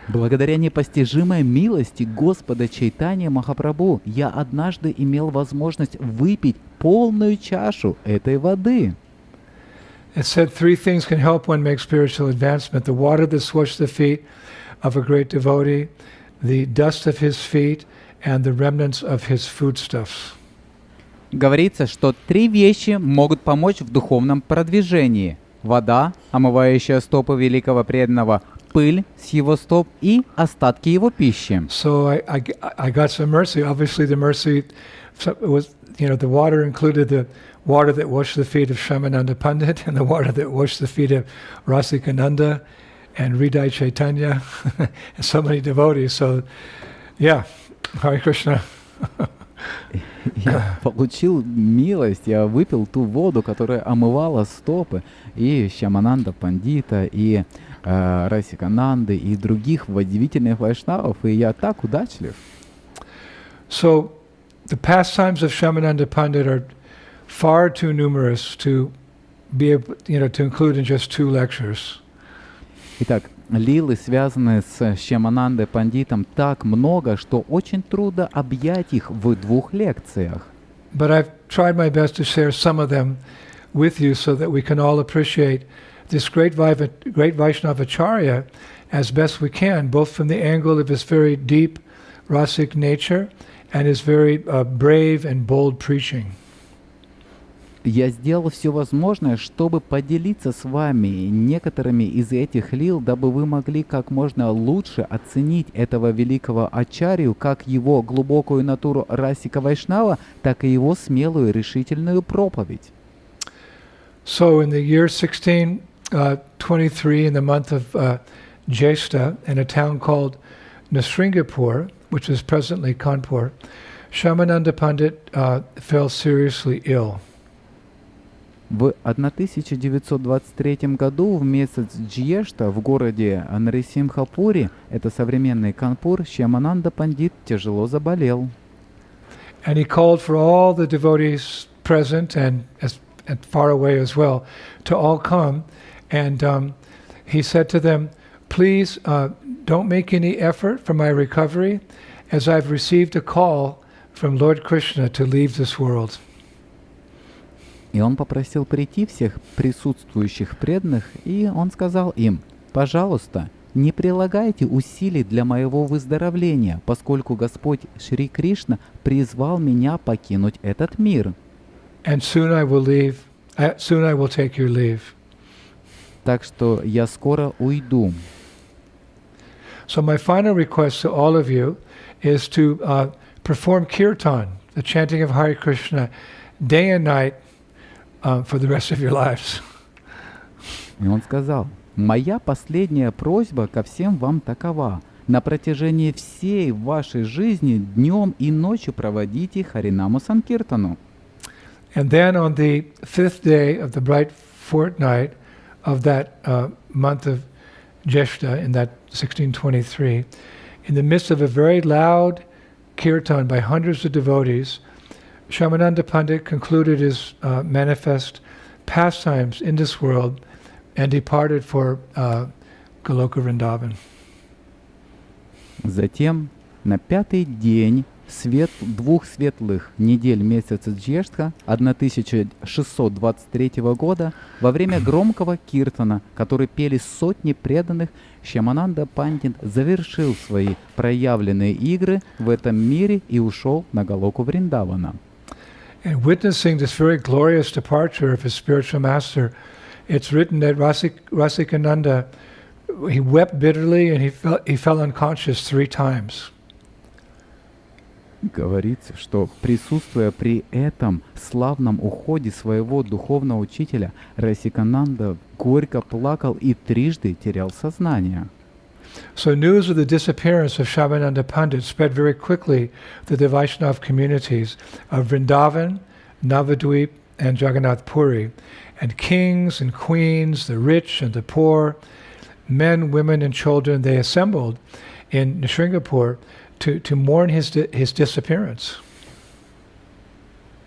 Благодаря непостижимой милости Господа Чайтанья Махапрабху я однажды имел возможность выпить полную чашу этой воды. It said 3 things can help one make spiritual advancement: the water that washed the feet of a great devotee, the dust of his feet, and the remnants of his foodstuffs. Говорится, что 3 вещи могут помочь в духовном продвижении: вода, омывающая стопы великого преданного, пыль с его стоп и остатки его пищи. So I got some mercy. Obviously, the mercy was, the water included the water that washed the feet of Shyamananda Pandit and the water that washed the feet of Rasikananda and Hridaya Chaitanya and so many devotees. So, yeah, Hare Krishna. Я получил милость, я выпил ту воду, которая омывала стопы и Шьямананда Пандита, и Расикананды, и других удивительных вайшнавов, и я так удачлив. So, the pastimes of Shyamananda Pandit are far too numerous to be able, to include in just 2 lectures. Итак, лилы, связанные с Шьяманандой Пандитом, так много, что очень трудно объять их в 2 лекциях. But I've tried my best to share some of them with you so that we can all appreciate this great Vaishnava Acharya as best we can, both from the angle of his very deep rasic nature and his very brave and bold preaching. Я сделал все возможное, чтобы поделиться с вами некоторыми из этих лил, дабы вы могли как можно лучше оценить этого великого ачарью, как его глубокую натуру расика вайшнава, так и его смелую решительную проповедь. So in the year 1623, in the month of Jyeshta, in a town called Nasringapur, which is presently Kanpur, Shyamananda Pandit fell seriously ill. В 1923 году в месяц Джьешта в городе Нарисимхапуре, это современный Канпур, Шьямананда Пандит тяжело заболел. And he called for all the devotees present and far away as well to all come. And he said to them, please don't make any effort for my recovery, as I've received a call from Lord Krishna to leave this world. И он попросил прийти всех присутствующих преданных, и он сказал им: «Пожалуйста, не прилагайте усилий для моего выздоровления, поскольку Господь Шри Кришна призвал меня покинуть этот мир. And soon I will take your leave. Так что я скоро уйду». So my final request to all of you is to perform kirtan, the chanting of Hare Krishna, day and night, for the rest of your lives. И он сказал: «Моя последняя просьба ко всем вам такова. На протяжении всей вашей жизни днем и ночью проводите Харинаму Санкиртану». And then on the 5th day of the bright fortnight of that month of Jyeshta, in that 1623, in the midst of a very loud kirtan by hundreds of devotees, Shyamananda Pandit concluded his manifest pastimes in this world and departed for Goloka Vrindavan. Затем на 5-й день двух светлых недель месяца Джештха 1623 года во время громкого киртана, который пели сотни преданных, Шьямананда Пандит завершил свои проявленные игры в этом мире и ушел на Галоку Вриндавана. And witnessing this very glorious departure of his spiritual master, it's written that Rasikananda, he wept bitterly and he fell unconscious 3 times. Говорится, что присутствуя при этом славном уходе своего духовного учителя, Расикананда горько плакал и трижды терял сознание. So news of the disappearance of Shyamananda Pandit spread very quickly through the Vaishnava communities of Vrindavan, Navadvip, and Jagannath Puri, and kings and queens, the rich and the poor, men, women, and children, they assembled in Sringapur to mourn his disappearance.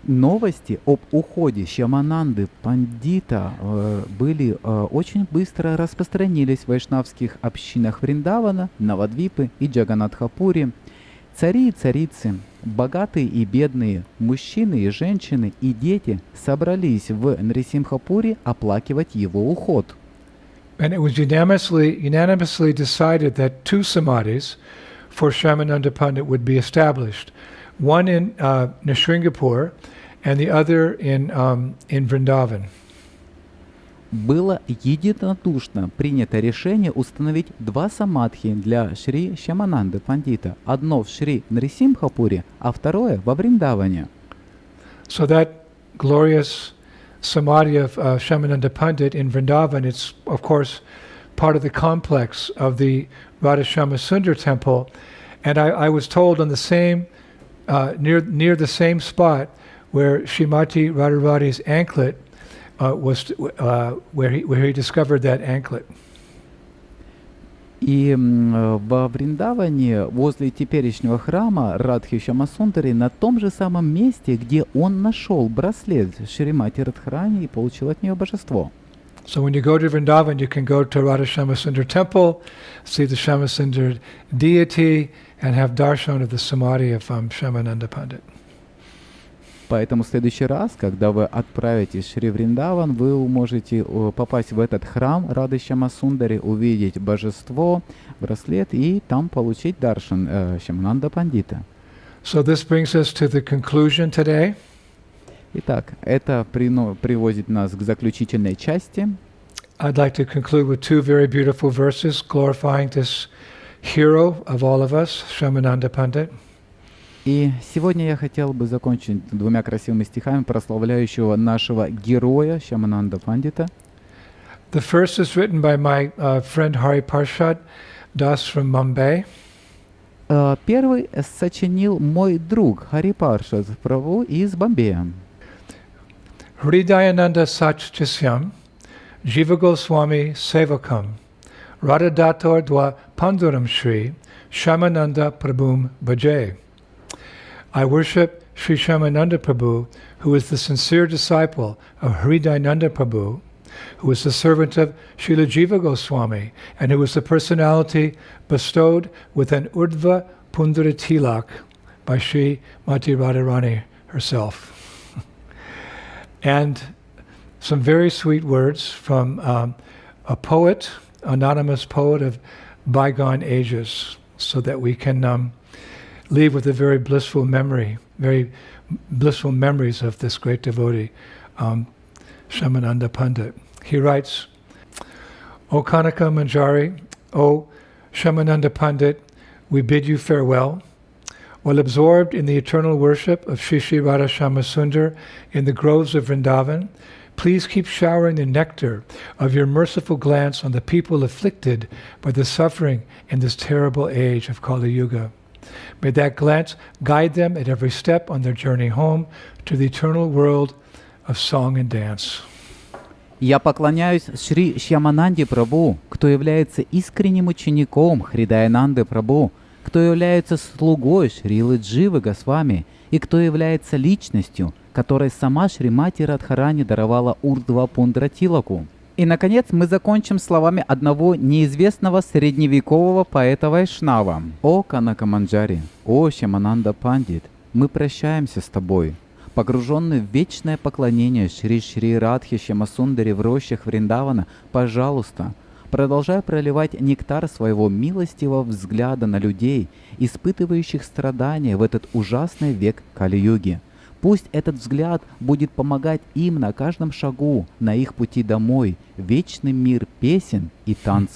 Новости об уходе Шьямананды Пандита были очень быстро распространились в вайшнавских общинах Вриндавана, Навадвипы и Джаганатхапури. Цари и царицы, богатые и бедные, мужчины и женщины и дети собрались в Нрисимхапуре оплакивать его уход. And it was unanimously decided that 2 samadhis for Shyamananda Pandit would be established. One in Sringapur and the other in Vrindavan. Было единодушно принято решение установить 2 самадхи для Шри Шьямананды Пандита. Одно в Шри Нрисимхапуре, а второе во Вриндаване. So that glorious samadhi of Shyamananda Pandit in Vrindavan, it's of course part of the complex of the Radhashama Sundar temple. And I was told on the same near the same spot where Srimati Radharani's anklet was, where he discovered that anklet. И во Вриндаване, возле теперешнего храма Радхи Шьямасундари, на том же самом месте, где он нашел браслет Шримати Радхарани и получил от нее божество. So when you go to Vrindavan, you can go to Radhashama Sundar temple, see the Shyamasundar deity, and have darshan of the samadhi of Shyamananda Pandit. Поэтому в следующий раз, когда вы отправитесь в Шри Вриндаван, вы можете попасть в этот храм Рады Шьямасундари, увидеть божество, браслет и там получить даршан Шьямананда Пандита. So this brings us to the conclusion today. Итак, это приводит нас к заключительной части. I'd like to conclude with 2 very beautiful verses glorifying this hero of all of us, Shyamananda Pandit. И сегодня я хотел бы закончить 2 красивыми стихами, прославляющего нашего героя Шьямананда Пандита. The first is written by my friend Hari Parshad Das from Mumbai. Первый сочинил мой друг Хари Паршад Прабху из Бомбея. Hridayananda Sach Chisyam, Jiva Goswami Sevakam, Radhadator Dwa Panduram Shri, Shyamananda Prabhum Bhaje. I worship Sri Shyamananda Prabhu, who is the sincere disciple of Hridayananda Prabhu, who is the servant of Srila Jiva Goswami, and who is the personality bestowed with an Urdhva Pundara Tilak by Sri Mati Radharani herself. And some very sweet words from a poet, anonymous poet of bygone ages, so that we can leave with a very blissful memory, very blissful memories of this great devotee, Shyamananda Pandit. He writes, O Kanaka Manjari, O Shyamananda Pandit, we bid you farewell. While absorbed in the eternal worship of Sri Sri Radhashama Sundar in the groves of Vrindavan, please keep showering the nectar of your merciful glance on the people afflicted by the suffering in this terrible age of Kali Yuga. May that glance guide them at every step on their journey home to the eternal world of song and dance. Я поклоняюсь Шри Шьямананде Прабху, кто является искренним учеником Хридаянанды Прабху, кто является слугой Шрилы Дживы Госвами и кто является личностью, которой сама Шримати Радхарани даровала Урдхва Пундра Тилаку. И, наконец, мы закончим словами одного неизвестного средневекового поэта Вайшнава. «О Канакаманджари, о Шьямананда Пандит, мы прощаемся с тобой. Погруженный в вечное поклонение Шри Радхи Шьямасундари в рощах Вриндавана, пожалуйста, продолжай проливать нектар своего милостивого взгляда на людей, испытывающих страдания в этот ужасный век Кали-юги. Пусть этот взгляд будет помогать им на каждом шагу, на их пути домой, в вечный мир песен и танцев.